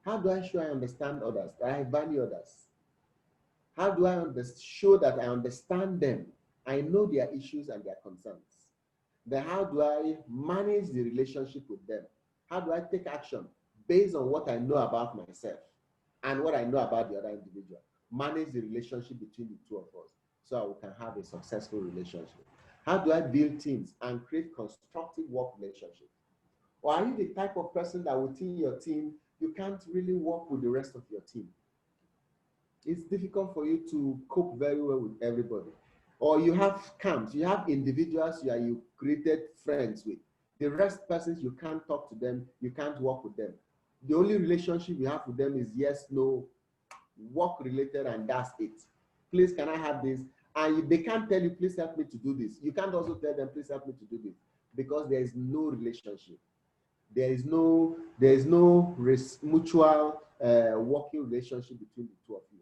How do I show I understand others, that I value others? How do I show that I understand them? I know their issues and their concerns. Then how do I manage the relationship with them? How do I take action based on what I know about myself and what I know about the other individual? Manage the relationship between the two of us so we can have a successful relationship. How do I build teams and create constructive work relationships? Or are you the type of person that within your team, you can't really work with the rest of your team? It's difficult for you to cope very well with everybody. Or you have camps, you have individuals you created friends with. The rest persons, you can't talk to them, you can't work with them. The only relationship you have with them is yes, no, work related, and that's it. Please, can I have this? And they can't tell you, please help me to do this. You can't also tell them, please help me to do this, because there is no relationship. There is no mutual working relationship between the two of you.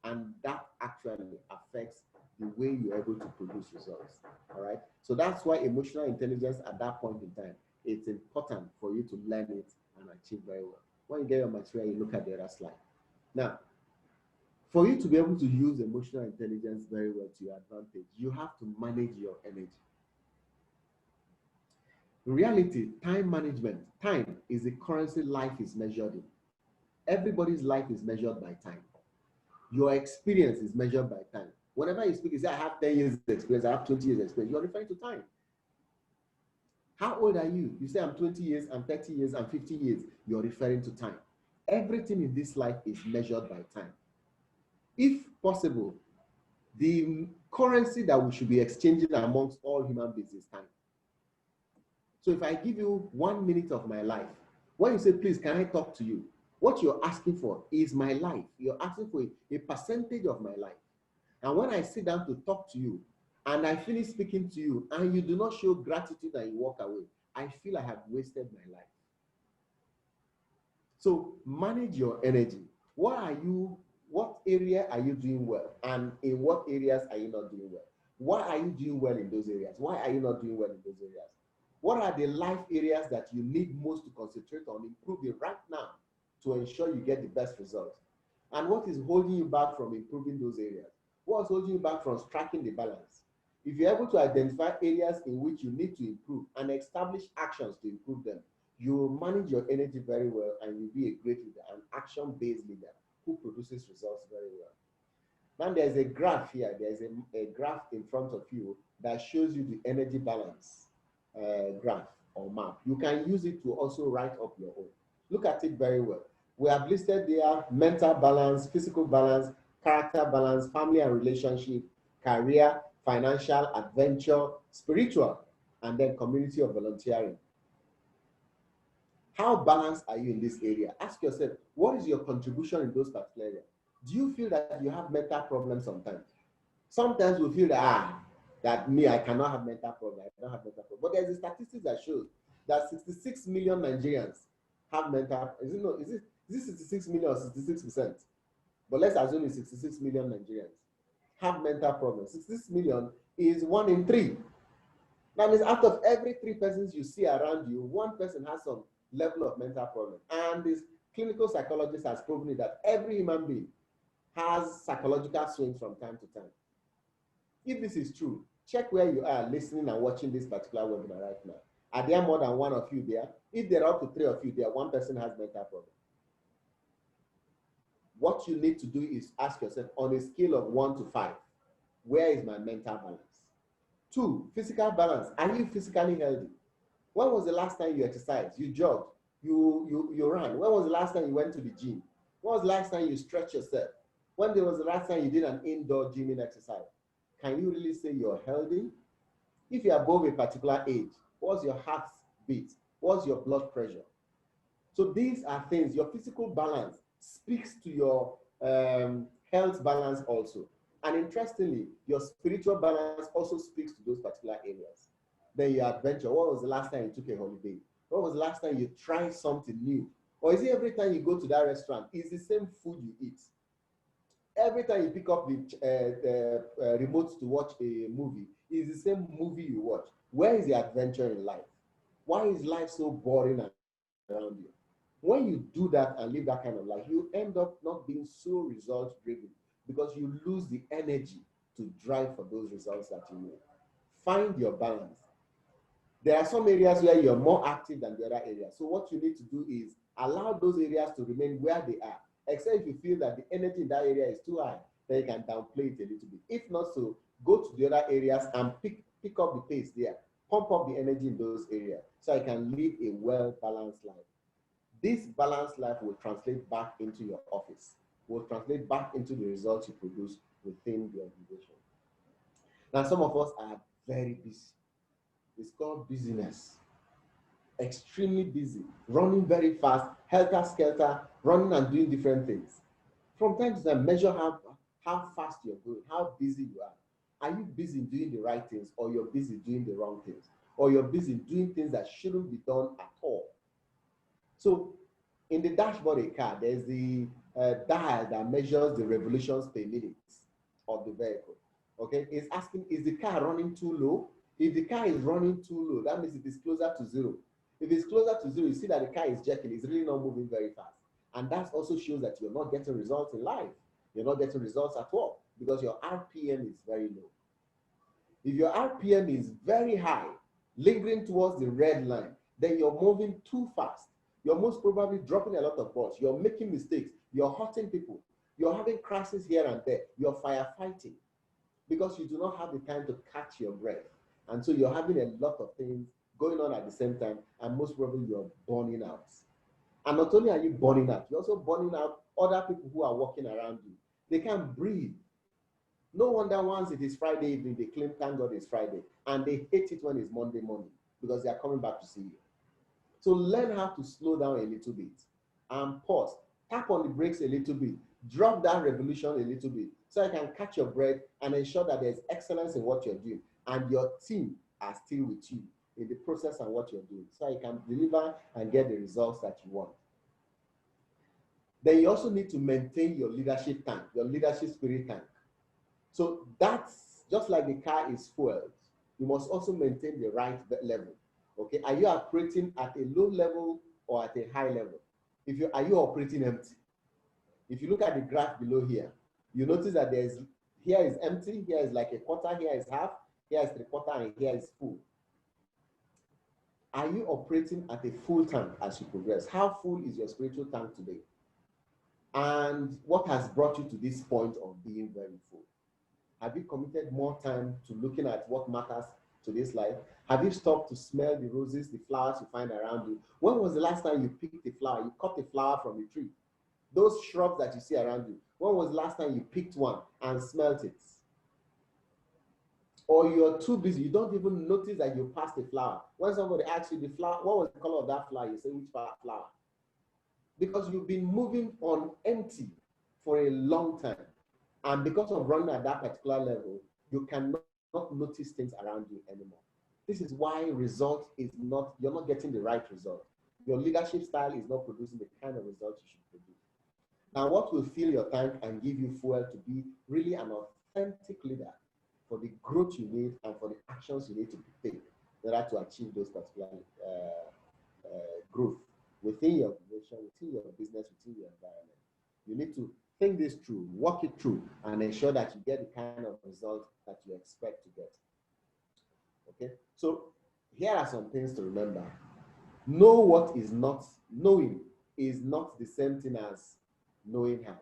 And that actually affects the way you're able to produce results. All right. So that's why emotional intelligence at that point in time, it's important for you to learn it and achieve very well. When you get your material, you look at the other slide. Now, for you to be able to use emotional intelligence very well to your advantage, you have to manage your energy. In reality, time management, time is the currency life is measured in. Everybody's life is measured by time. Your experience is measured by time. Whenever you speak, you say, I have 10 years experience, I have 20 years experience. You're referring to time. How old are you? You say, I'm 20 years, I'm 30 years, I'm 50 years. You're referring to time. Everything in this life is measured by time. If possible, the currency that we should be exchanging amongst all human beings is time. So if I give you 1 minute of my life, when you say, please, can I talk to you? What you're asking for is my life. You're asking for a percentage of my life. And when I sit down to talk to you and I finish speaking to you and you do not show gratitude and you walk away, I feel I have wasted my life. So manage your energy. What area are you doing well? And in what areas are you not doing well? Why are you doing well in those areas? Why are you not doing well in those areas? What are the life areas that you need most to concentrate on improving right now to ensure you get the best results? And what is holding you back from improving those areas? What's holding you back from striking the balance? If you're able to identify areas in which you need to improve and establish actions to improve them, you will manage your energy very well and you'll be a great leader, an action-based leader who produces results very well. Now there's a graph here. There's a graph in front of you that shows you the energy balance graph or map. You can use it to also write up your own. Look at it very well. We have listed there mental balance, physical balance, character balance, family and relationship, career, financial, adventure, spiritual, and then community of volunteering. How balanced are you in this area? Ask yourself, what is your contribution in those particular areas? Do you feel that you have mental problems sometimes? Sometimes we feel that, that me, I cannot have mental problems. I don't have mental problems. But there's a statistics that shows that 66 million Nigerians have mental, is it 66 million or 66%? But let's assume it's 66 million Nigerians have mental problems. 66 million is 1 in 3. That means out of every 3 persons you see around you, 1 person has some level of mental problem. And this clinical psychologist has proven it that every human being has psychological swings from time to time. If this is true, check where you are listening and watching this particular webinar right now. Are there more than 1 of you there? If there are up to 3 of you there, 1 person has mental problem. What you need to do is ask yourself, on a scale of 1 to 5, where is my mental balance? 2, physical balance. Are you physically healthy? When was the last time you exercised? You jogged? You ran? When was the last time you went to the gym? When was the last time you stretched yourself? When was the last time you did an indoor gymming exercise? Can you really say you're healthy? If you're above a particular age, what's your heartbeat? What's your blood pressure? So these are things. Your physical balance speaks to your health balance also. And interestingly, your spiritual balance also speaks to those particular areas. Then your adventure. What was the last time you took a holiday? When was the last time you tried something new? Or is it every time you go to that restaurant, it's the same food you eat? Every time you pick up the remote to watch a movie, it's the same movie you watch. Where is the adventure in life? Why is life so boring around you? When you do that and live that kind of life, you end up not being so result driven because you lose the energy to drive for those results that you need. Find your balance. There are some areas where you're more active than the other areas. So what you need to do is allow those areas to remain where they are, except if you feel that the energy in that area is too high, then you can downplay it a little bit. If not so, go to the other areas and pick up the pace there. Pump up the energy in those areas so I can live a well-balanced life. This balanced life will translate back into your office, will translate back into the results you produce within the organization. Now, some of us are very busy. It's called busyness. Extremely busy, running very fast, helter-skelter, running and doing different things. From time to time, measure how fast you're going, how busy you are. Are you busy doing the right things, or you're busy doing the wrong things? Or you're busy doing things that shouldn't be done at all? So in the dashboard of a car, there's the dial that measures the revolutions per minute of the vehicle. Okay, it's asking, is the car running too low? If the car is running too low, that means it is closer to 0. If it's closer to 0, you see that the car is jerking, it's really not moving very fast. And that also shows that you're not getting results in life. You're not getting results at all because your RPM is very low. If your RPM is very high, lingering towards the red line, then you're moving too fast. You're most probably dropping a lot of balls. You're making mistakes. You're hurting people. You're having crises here and there. You're firefighting because you do not have the time to catch your breath. And so you're having a lot of things going on at the same time, and most probably you're burning out. And not only are you burning out, you're also burning out other people who are walking around you. They can't breathe. No wonder once it is Friday evening, they claim, thank God it's Friday. And they hate it when it's Monday morning because they are coming back to see you. So learn how to slow down a little bit and pause. Tap on the brakes a little bit. Drop that revolution a little bit so you can catch your breath and ensure that there's excellence in what you're doing and your team are still with you in the process and what you're doing so you can deliver and get the results that you want. Then you also need to maintain your leadership tank, your leadership spirit tank. So that's just like the car is fueled. You must also maintain the right level. Okay, are you operating at a low level or at a high level? Are you operating empty? If you look at the graph below here, you notice that here is empty, here is like a quarter, here is half, here is 3/4, and here is full. Are you operating at a full tank as you progress? How full is your spiritual tank today? And what has brought you to this point of being very full? Have you committed more time to looking at what matters to this life? Have you stopped to smell the roses, the flowers you find around you? When was the last time you picked a flower, you cut a flower from a tree? Those shrubs that you see around you, when was the last time you picked one and smelt it? or you're too busy, you don't even notice that you passed a flower. When somebody asks you the flower, what was the color of that flower? You say, which flower? Because you've been moving on empty for a long time. And because of running at that particular level, you cannot notice things around you anymore. This is why result is not, you're not getting the right result. Your leadership style is not producing the kind of results you should produce. Now, what will fill your tank and give you fuel to be really an authentic leader for the growth you need and for the actions you need to take in order to achieve those particular growth within your organization, within your business, within your environment. You need to think this through, walk it through, and ensure that you get the kind of result that you expect to get. Okay, so here are some things to remember. Know what is not, knowing is not the same thing as knowing how.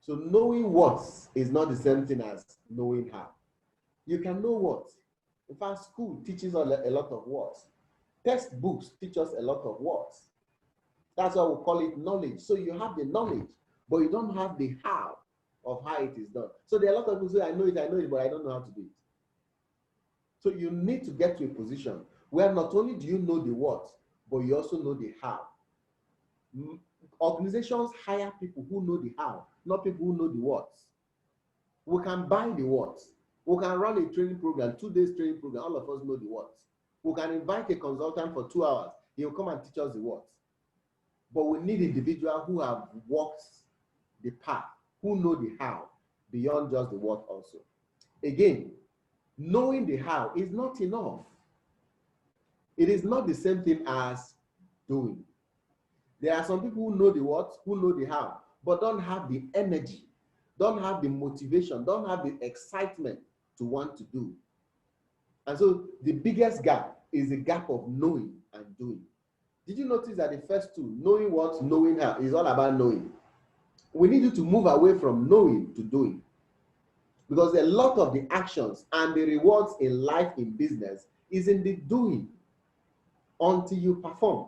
So knowing what is not the same thing as knowing how. You can know what. In fact, school teaches us a lot of words. Textbooks teach us a lot of words. That's why we call it knowledge. So you have the knowledge, but you don't have the how of how it is done. So there are a lot of people who say, I know it, but I don't know how to do it. So you need to get to a position where not only do you know the what, but you also know the how. Organizations hire people who know the how, not people who know the what. We can buy the what. We can run a training program, 2 days training program, all of us know the what. We can invite a consultant for 2 hours, he'll come and teach us the what. But we need individuals who have walked the path, who know the how, beyond just the what also. Again, knowing the how is not enough. It is not the same thing as doing. There are some people who know the what, who know the how, but don't have the energy, don't have the motivation, don't have the excitement to want to do. And so the biggest gap is the gap of knowing and doing. Did you notice that the first two, knowing what, knowing how, is all about knowing? We need you to move away from knowing to doing. Because a lot of the actions and the rewards in life, in business, is in the doing. Until you perform,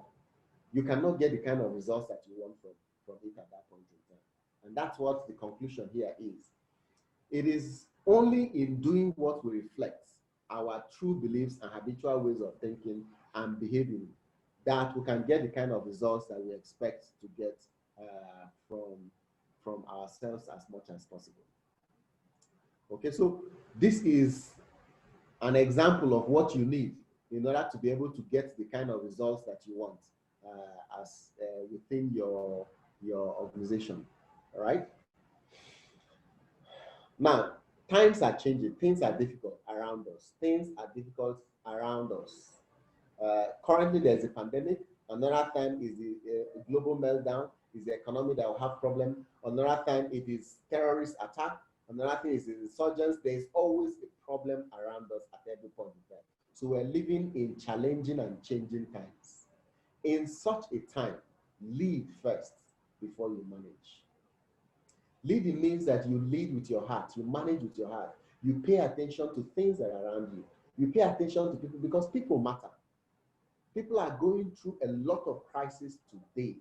you cannot get the kind of results that you want from it at that point in time. And that's what the conclusion here is. It is only in doing what we reflect our true beliefs and habitual ways of thinking and behaving that we can get the kind of results that we expect to get from ourselves as much as possible. Okay, so this is an example of what you need in order to be able to get the kind of results that you want within your organization. All right. Now, times are changing. Things are difficult around us. Things are difficult around us. Currently, there's a pandemic. Another time is the global meltdown. Is the economy that will have problem. Another time it is terrorist attack. Another thing is the insurgents. There is always a problem around us at every point in time. So we're living in challenging and changing times. In such a time, lead first before you manage. Leading means that you lead with your heart, you manage with your heart, you pay attention to things that are around you, you pay attention to people because people matter. People are going through a lot of crises today.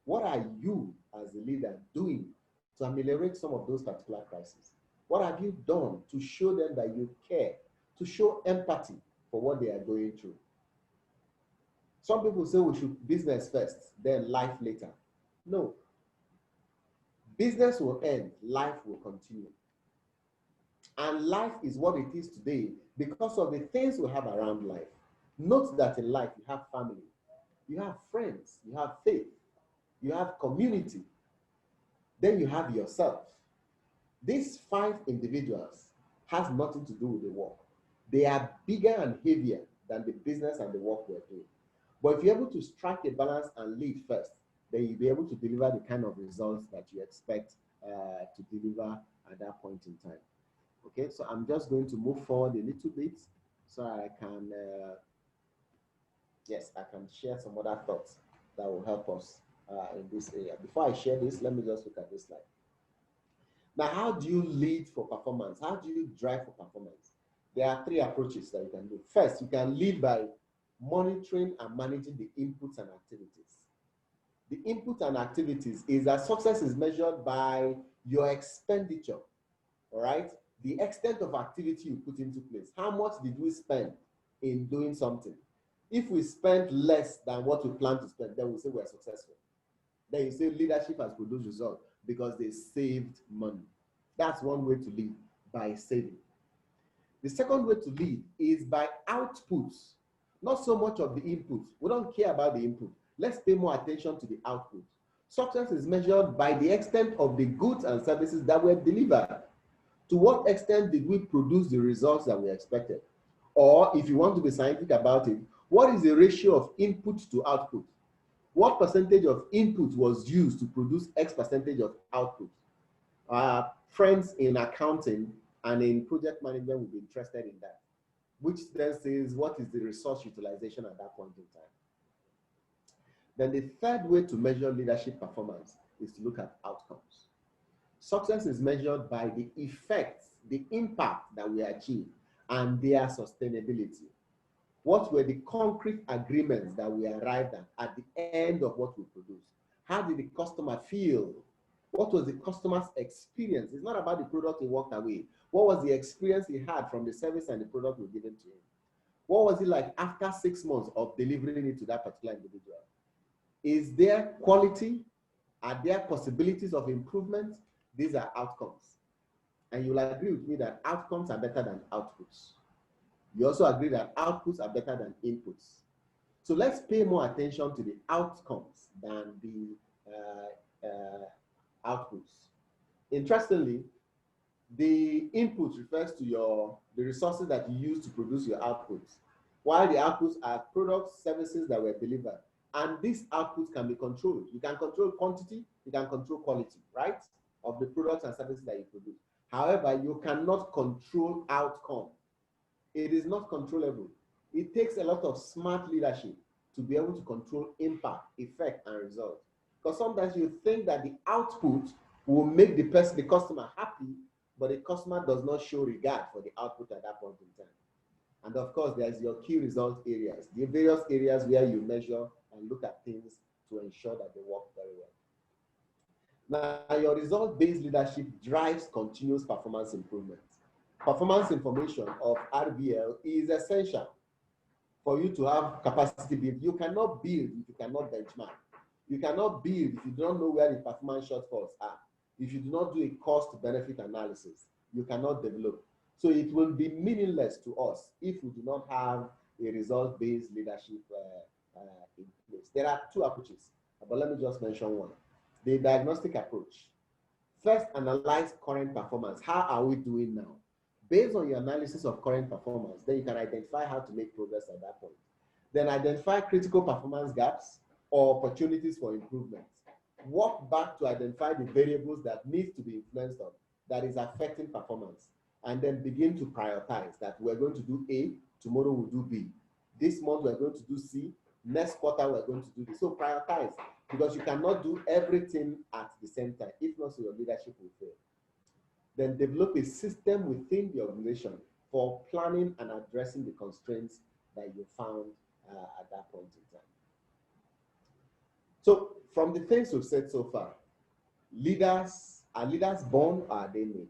What are you as a leader doing to ameliorate some of those particular crises? What have you done to show them that you care, to show empathy for what they are going through? Some people say we should business first, then life later. No. Business will end, life will continue. And life is what it is today because of the things we have around life. Note that in life you have family, you have friends, you have faith, you have community, then you have yourself. These 5 individuals has nothing to do with the work. They are bigger and heavier than the business and the work we're doing. But if you're able to strike a balance and lead first, then you'll be able to deliver the kind of results that you expect to deliver at that point in time. Okay, so I'm just going to move forward a little bit so I can, I can share some other thoughts that will help us in this area. Before I share this, let me just look at this slide. Now, how do you lead for performance? How do you drive for performance? There are 3 approaches that you can do. First, you can lead by monitoring and managing the inputs and activities. The input and activities is that success is measured by your expenditure, all right? the extent of activity you put into place. How much did we spend in doing something? If we spent less than what we plan to spend, then we say we're successful. Then you say leadership has produced results because they saved money. That's one way to lead, by saving. The second way to lead is by outputs, not so much of the input. We don't care about the input. Let's pay more attention to the output. Success is measured by the extent of the goods and services that were delivered. To what extent did we produce the results that we expected? Or if you want to be scientific about it, what is the ratio of input to output? What percentage of input was used to produce X percentage of output? Friends in accounting and in project management will be interested in that, which then says what is the resource utilization at that point in time. Then the third way to measure leadership performance is to look at outcomes. Success is measured by the effects, the impact that we achieve, and their sustainability. What were the concrete agreements that we arrived at the end of what we produced? How did the customer feel? What was the customer's experience? It's not about the product he walked away. What was the experience he had from the service and the product we given to him? What was it like after 6 months of delivering it to that particular individual? Is there quality? Are there possibilities of improvement? These are outcomes. And you'll agree with me that outcomes are better than outputs. You also agree that outputs are better than inputs. So let's pay more attention to the outcomes than the outputs. Interestingly, the input refers to the resources that you use to produce your outputs, while the outputs are products, services that were delivered. And these outputs can be controlled. You can control quantity, you can control quality, right, of the products and services that you produce. However, you cannot control outcome. It is not controllable. It takes a lot of smart leadership to be able to control impact, effect, and result. Because sometimes you think that the output will make the customer happy, but the customer does not show regard for the output at that point in time. And of course, there's your key result areas, the various areas where you measure and look at things to ensure that they work very well. Now, your result-based leadership drives continuous performance improvement. Performance information of RBL is essential for you to have capacity build. You cannot build if you cannot benchmark. You cannot build if you don't know where the performance shortfalls are. If you do not do a cost-benefit analysis, you cannot develop. So it will be meaningless to us if we do not have a result-based leadership in place. There are two approaches, but let me just mention one. The diagnostic approach. First, analyze current performance. How are we doing now? Based on your analysis of current performance, then you can identify how to make progress at that point. Then identify critical performance gaps or opportunities for improvement. Work back to identify the variables that need to be influenced on, that is affecting performance. And then begin to prioritize that we're going to do A, tomorrow we'll do B. This month we're going to do C, next quarter we're going to do this. So prioritize, because you cannot do everything at the same time. If not, so your leadership will fail. Then develop a system within the organization for planning and addressing the constraints that you found at that point in time. So from the things we've said so far, are leaders born or are they made?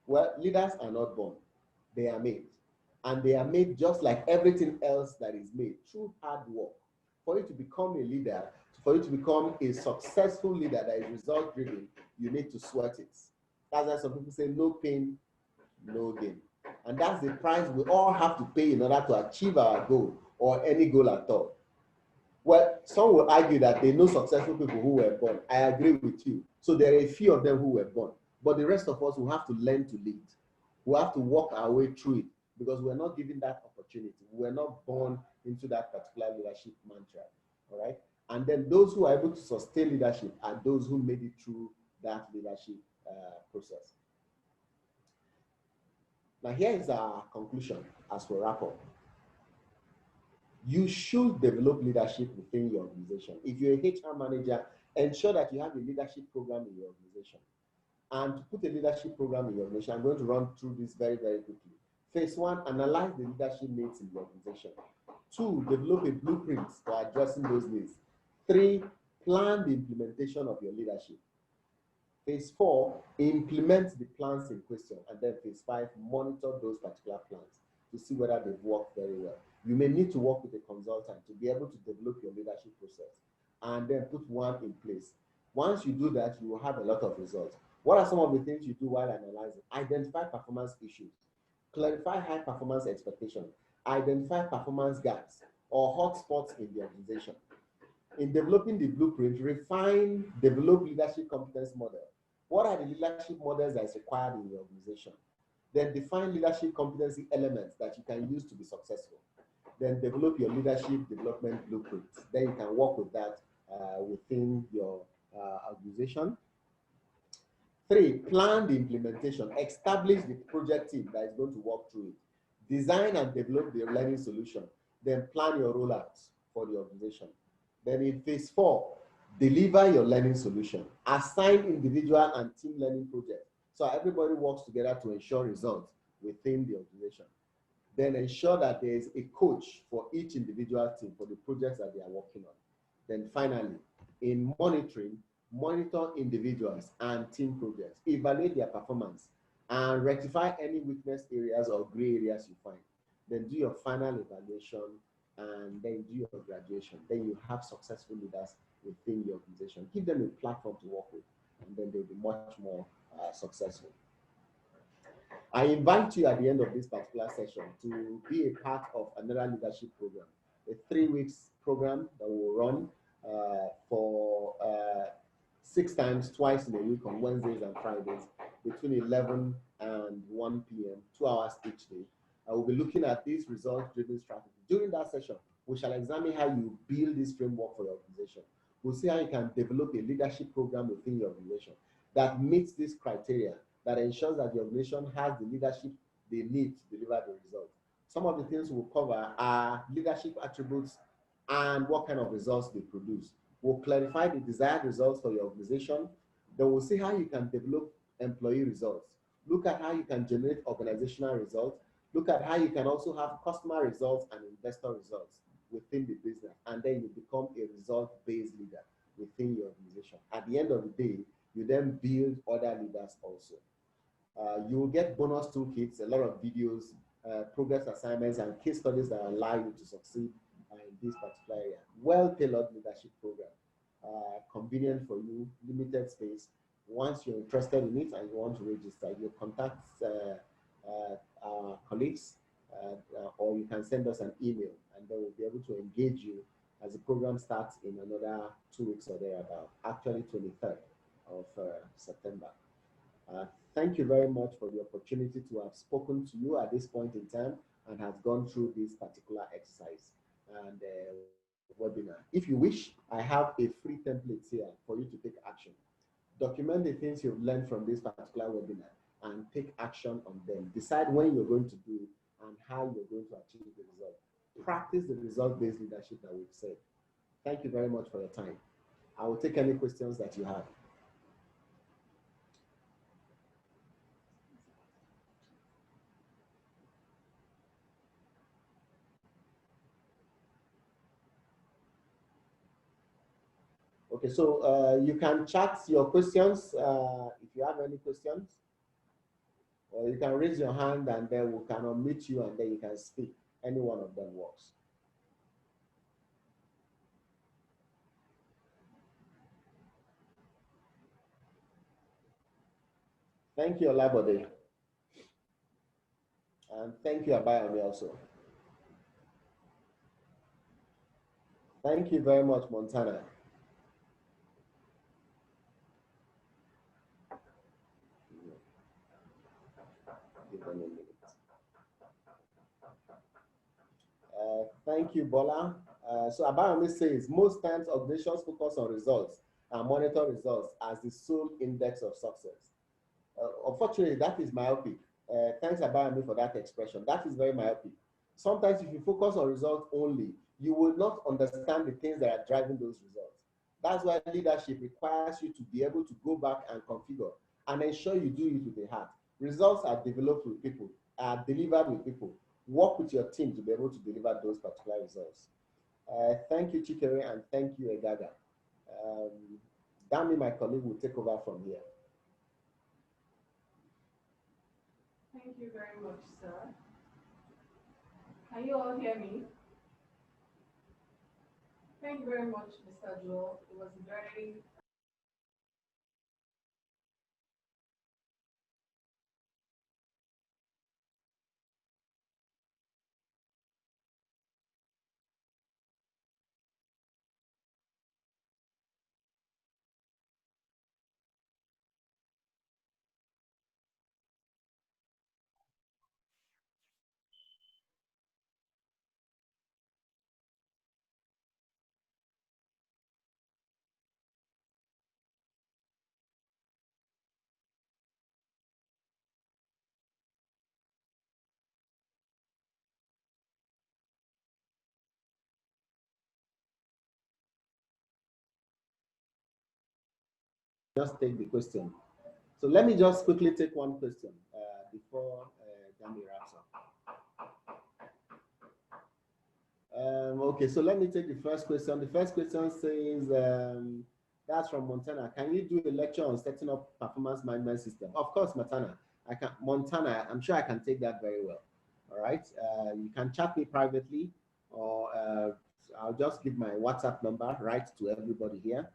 Well, leaders are not born, they are made. And they are made just like everything else that is made, through hard work. For you to become a leader, for you to become a successful leader that is result-driven, you need to sweat it. That's why some people say no pain, no gain. And that's the price we all have to pay in order to achieve our goal or any goal at all. Well, some will argue that they know successful people who were born. I agree with you. So there are a few of them who were born. But the rest of us will have to learn to lead. We have to walk our way through it because we're not given that opportunity. We're not born into that particular leadership mantra. All right. And then those who are able to sustain leadership are those who made it through that leadership process. Now, here is our conclusion as we wrap up. You should develop leadership within your organization. If you're a HR manager, ensure that you have a leadership program in your organization. And to put a leadership program in your organization, I'm going to run through this very, very quickly. Phase one, analyze the leadership needs in your organization. 2, develop a blueprint for addressing those needs. 3, plan the implementation of your leadership. Phase 4, implement the plans in question. And then phase 5, monitor those particular plans to see whether they've worked very well. You may need to work with a consultant to be able to develop your leadership process and then put one in place. Once you do that, you will have a lot of results. What are some of the things you do while analyzing? Identify performance issues, clarify high performance expectations, identify performance gaps or hotspots in the organization. In developing the blueprint, refine, develop leadership competence model. What are the leadership models that is required in your organization? Then define leadership competency elements that you can use to be successful. Then develop your leadership development blueprint. Then you can work with that within your organization. 3, plan the implementation. Establish the project team that is going to work through it. Design and develop the learning solution. Then plan your rollouts for the organization. Then in phase 4, deliver your learning solution. Assign individual and team learning projects. So everybody works together to ensure results within the organization. Then ensure that there is a coach for each individual team for the projects that they are working on. Then finally, in monitoring, monitor individuals and team projects, evaluate their performance, and rectify any weakness areas or gray areas you find. Then do your final evaluation and then do your graduation. Then you have successful leaders within your organization. Give them a platform to work with, and then they'll be much more successful. I invite you at the end of this particular session to be a part of another leadership program, a 3 weeks program that will run for 6 times, twice in a week on Wednesdays and Fridays between 11 and 1 p.m., 2 hours each day. I will be looking at this result-driven strategy. During that session, we shall examine how you build this framework for your organization. We'll see how you can develop a leadership program within your organization that meets this criteria, that ensures that the organization has the leadership they need to deliver the results. Some of the things we'll cover are leadership attributes and what kind of results they produce. We'll clarify the desired results for your organization. Then we'll see how you can develop employee results. Look at how you can generate organizational results. Look at how you can also have customer results and investor results within the business. And then you become a result-based leader within your organization. At the end of the day, you then build other leaders also. You will get bonus toolkits, a lot of videos, progress assignments, and case studies that allow you to succeed in this particular area. Well-tailored leadership program, convenient for you, limited space. Once you're interested in it and you want to register, you contact our colleagues, or you can send us an email, and then we'll be able to engage you as the program starts in another 2 weeks or thereabout, actually 23rd of September. Thank you very much for the opportunity to have spoken to you at this point in time and have gone through this particular exercise and webinar. If you wish, I have a free template here for you to take action. Document the things you've learned from this particular webinar and take action on them. Decide when you're going to do it and how you're going to achieve the result. Practice the result-based leadership that we've said. Thank you very much for your time. I will take any questions that you have. Okay, so you can chat your questions if you have any questions, or you can raise your hand and then we can unmute you and then you can speak. Any one of them works. Thank you, Olabode. And thank you, Abayami, also. Thank you very much, Montana. Give them a minute. Thank you, Bola. So Abayami says, most times organizations focus on results and monitor results as the sole index of success. Unfortunately, that is myopic. Thanks, Abayami, for that expression. That is very myopic. Sometimes if you focus on results only, you will not understand the things that are driving those results. That's why leadership requires you to be able to go back and configure and ensure you do it with the heart. Results are developed with people, are delivered with people. Work with your team to be able to deliver those particular results. Thank you, Chikere, and thank you, Egaga. Dami, my colleague, will take over from here. Thank you very much, sir. Can you all hear me? Thank you very much, Mr. Joel. It was very Just take the question. So let me just quickly take one question before Danny wraps up. Okay, so let me take the first question. The first question says, that's from Montana. Can you do a lecture on setting up performance management system? Of course, Montana. Montana, I'm sure I can take that very well. All right. You can chat me privately, or I'll just give my WhatsApp number right to everybody here.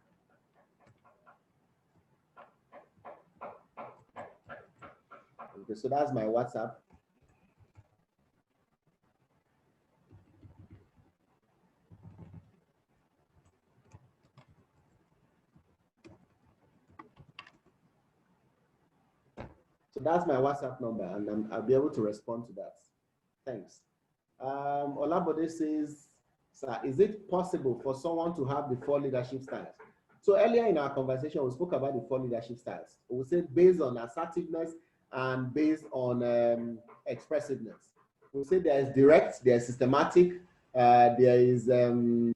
Okay, so that's my WhatsApp. So that's my WhatsApp number, and I'll be able to respond to that. Thanks. Olabode says, sir, is it possible for someone to have the 4 leadership styles? So earlier in our conversation, we spoke about the 4 leadership styles. We said based on assertiveness and based on expressiveness. We said there is direct, there is systematic, there is so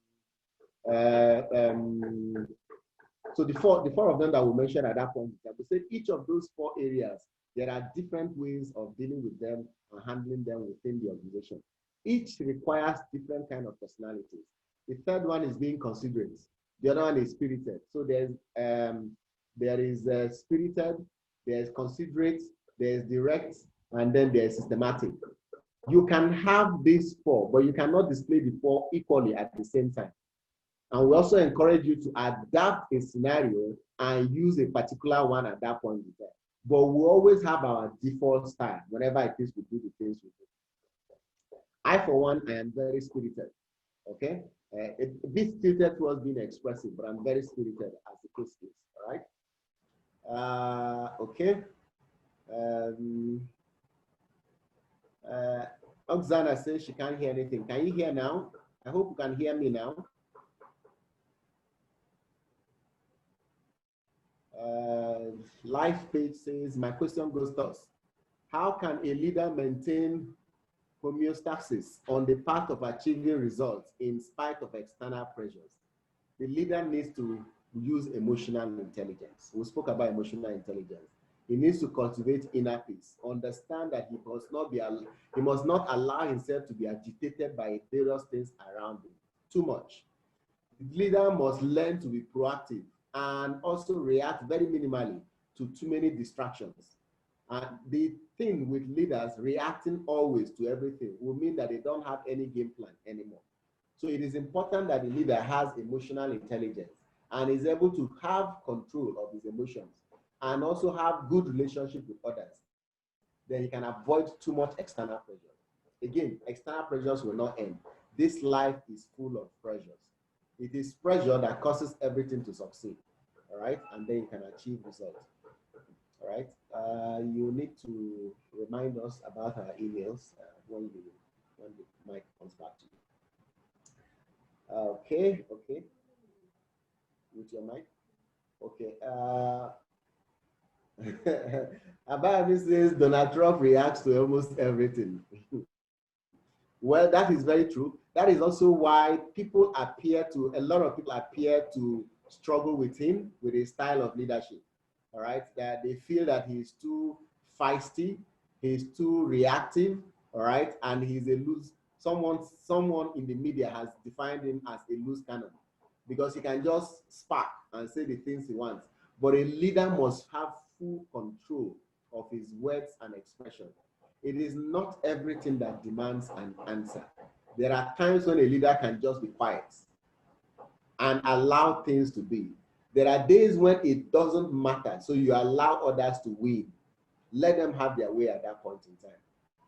the four of them that we mentioned at that point, we said each of those 4 areas, there are different ways of dealing with them and handling them within the organization. Each requires different kind of personalities. The third one is being considerate. The other one is spirited. So there is spirited, there's considerate, there's direct, and then there's systematic. You can have these 4, but you cannot display the 4 equally at the same time. And we also encourage you to adapt a scenario and use a particular one at that point in time. But we always have our default style whenever it is we do the things we do. I, for one, I am very spirited. Okay? A bit tilted towards being expressive, but I'm very spirited as the case is. All right? Okay. Oksana says she can't hear anything. Can you hear now? I hope you can hear me now. Life page says, my question goes thus. How can a leader maintain homeostasis on the path of achieving results in spite of external pressures? The leader needs to use emotional intelligence. We spoke about emotional intelligence. He needs to cultivate inner peace, understand that he must not allow himself to be agitated by various things around him too much. The leader must learn to be proactive and also react very minimally to too many distractions. And the thing with leaders reacting always to everything will mean that they don't have any game plan anymore. So it is important that the leader has emotional intelligence and is able to have control of his emotions and also have good relationship with others. Then he can avoid too much external pressure. Again, external pressures will not end. This life is full of pressures. It is pressure that causes everything to succeed, all right? And then you can achieve results, all right? You need to remind us about our emails when the mic comes back to you. Okay. With your mic. Okay. Abaya says Donald Trump reacts to almost everything. Well, that is very true. That is also why a lot of people appear to struggle with him, with his style of leadership. All right, that they feel that he's too feisty, he's too reactive, all right, and he's a loose. Someone in the media has defined him as a loose cannon because he can just spark and say the things he wants. But a leader must have full control of his words and expression. It is not everything that demands an answer. There are times when a leader can just be quiet and allow things to be. There are days when it doesn't matter, so you allow others to win. Let them have their way at that point in time.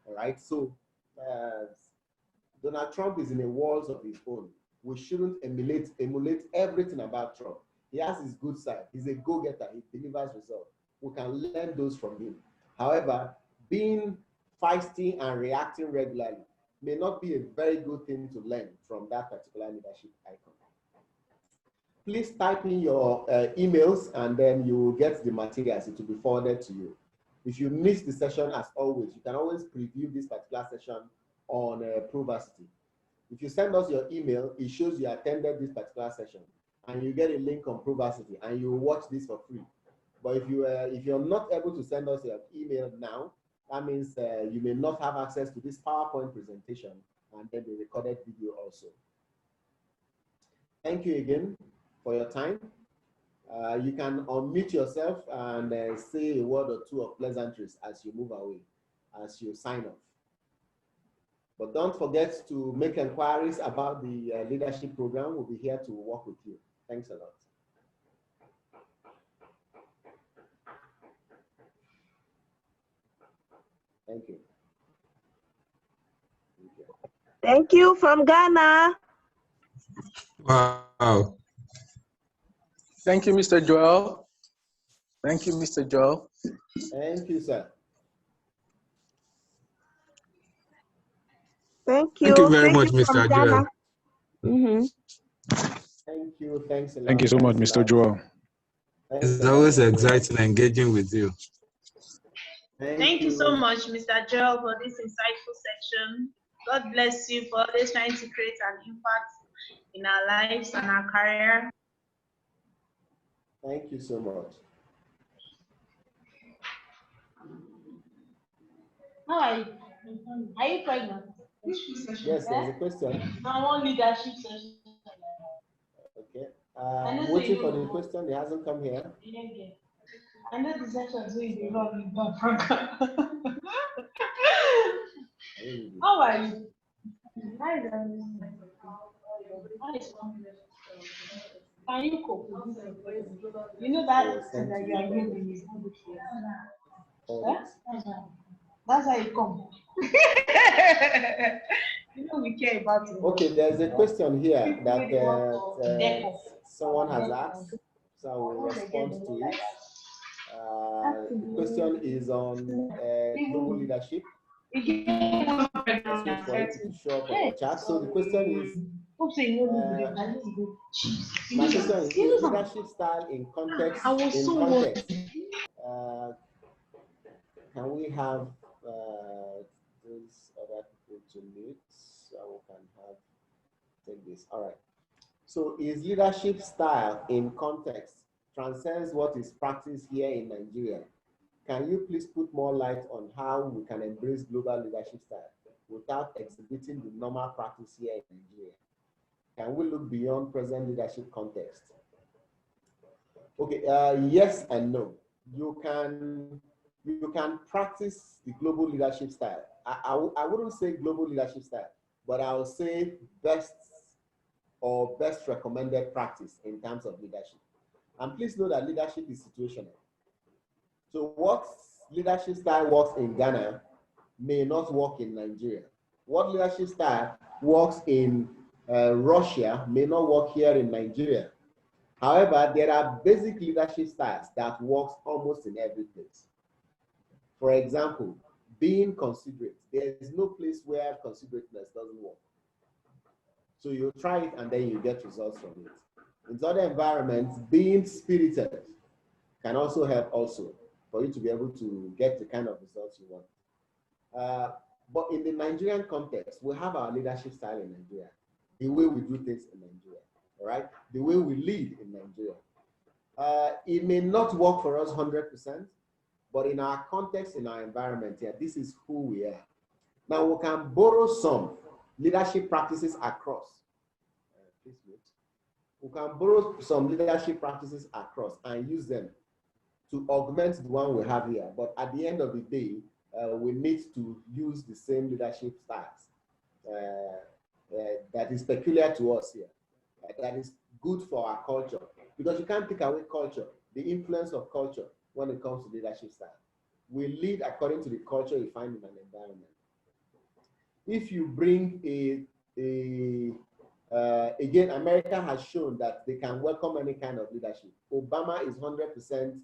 All right. So Donald Trump is in a world of his own. We shouldn't emulate everything about Trump. He has his good side. He's a go-getter. He delivers results. We can learn those from him. However, being feisty and reacting regularly may not be a very good thing to learn from that particular leadership icon. Please type in your emails and then you will get the materials. It will be forwarded to you. If you missed the session, as always, you can always preview this particular session on Proversity. If you send us your email, it shows you attended this particular session, and you get a link on Proversity, and you watch this for free. But if you're not able to send us your email now, that means you may not have access to this PowerPoint presentation and then the recorded video also. Thank you again for your time. You can unmute yourself and say a word or two of pleasantries as you move away, as you sign off. But don't forget to make inquiries about the leadership program. We'll be here to work with you. Thanks a lot. Thank you. Thank you from Ghana. Wow. Thank you, Mr. Joel. Thank you, Mr. Joel. Thank you, sir. Thank you. Thank you very much, you Mr. Joel. Thank you. Thanks a lot. Thank you so much, Mr. Joel. It's always exciting engaging with you. Thank you so much, Mr. Joel, for this insightful section. God bless you for always trying to create an impact in our lives and our career. Thank you so much. How are you? Are you pregnant? Yes, there's a question. I want leadership session. Okay. Waiting for the question. It hasn't come here. I know the sessions will be wrong in the program. How are you? Can you cope with this? You know that thing that you are giving is not good for you. That's how you come. You know we care about it. Okay, there's a question here that someone has asked, so I will respond to it. The question is on global leadership. Let's wait for it to show up on the chat. So the question is, my question is leadership style in context. Can we have these other people to meet so we can take this? All right. So is leadership style in context transcends what is practiced here in Nigeria? Can you please put more light on how we can embrace global leadership style without exhibiting the normal practice here in Nigeria? Can we look beyond present leadership context? Okay, yes and no. You can practice the global leadership style. I wouldn't say global leadership style, but I would say best recommended practice in terms of leadership. And please know that leadership is situational. So what leadership style works in Ghana may not work in Nigeria. What leadership style works in Russia may not work here in Nigeria. However, there are basic leadership styles that works almost in every place. For example, being considerate. There is no place where considerateness doesn't work. So you try it and then you get results from it. In other environments, being spirited can also help also for you to be able to get the kind of results you want. But in the Nigerian context, we have our leadership style in Nigeria, the way we do things in Nigeria, all right? The way we lead in Nigeria. It may not work for us 100%, but in our context, in our environment here, this is who we are. Now we can borrow some leadership practices across. Please wait. We can borrow some leadership practices across and use them to augment the one we have here. But at the end of the day, we need to use the same leadership styles that is peculiar to us here, that is good for our culture. Because you can't take away culture, the influence of culture when it comes to leadership style. We lead according to the culture you find in an environment. If you bring again, America has shown that they can welcome any kind of leadership. Obama is 100%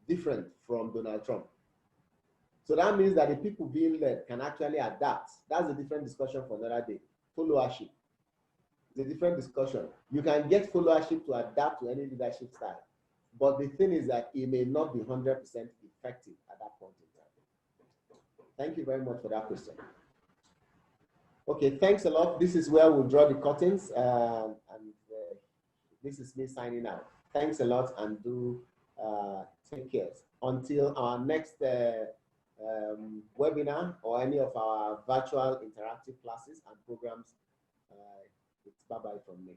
different from Donald Trump. So that means that the people being led can actually adapt. That's a different discussion for another day. Followership. It's a different discussion. You can get followership to adapt to any leadership style. But the thing is that it may not be 100% effective at that point in time. Thank you very much for that question. Okay, thanks a lot. This is where we'll draw the curtains. This is me signing out. Thanks a lot, and do take care. Until our next webinar or any of our virtual interactive classes and programs, it's bye-bye from me.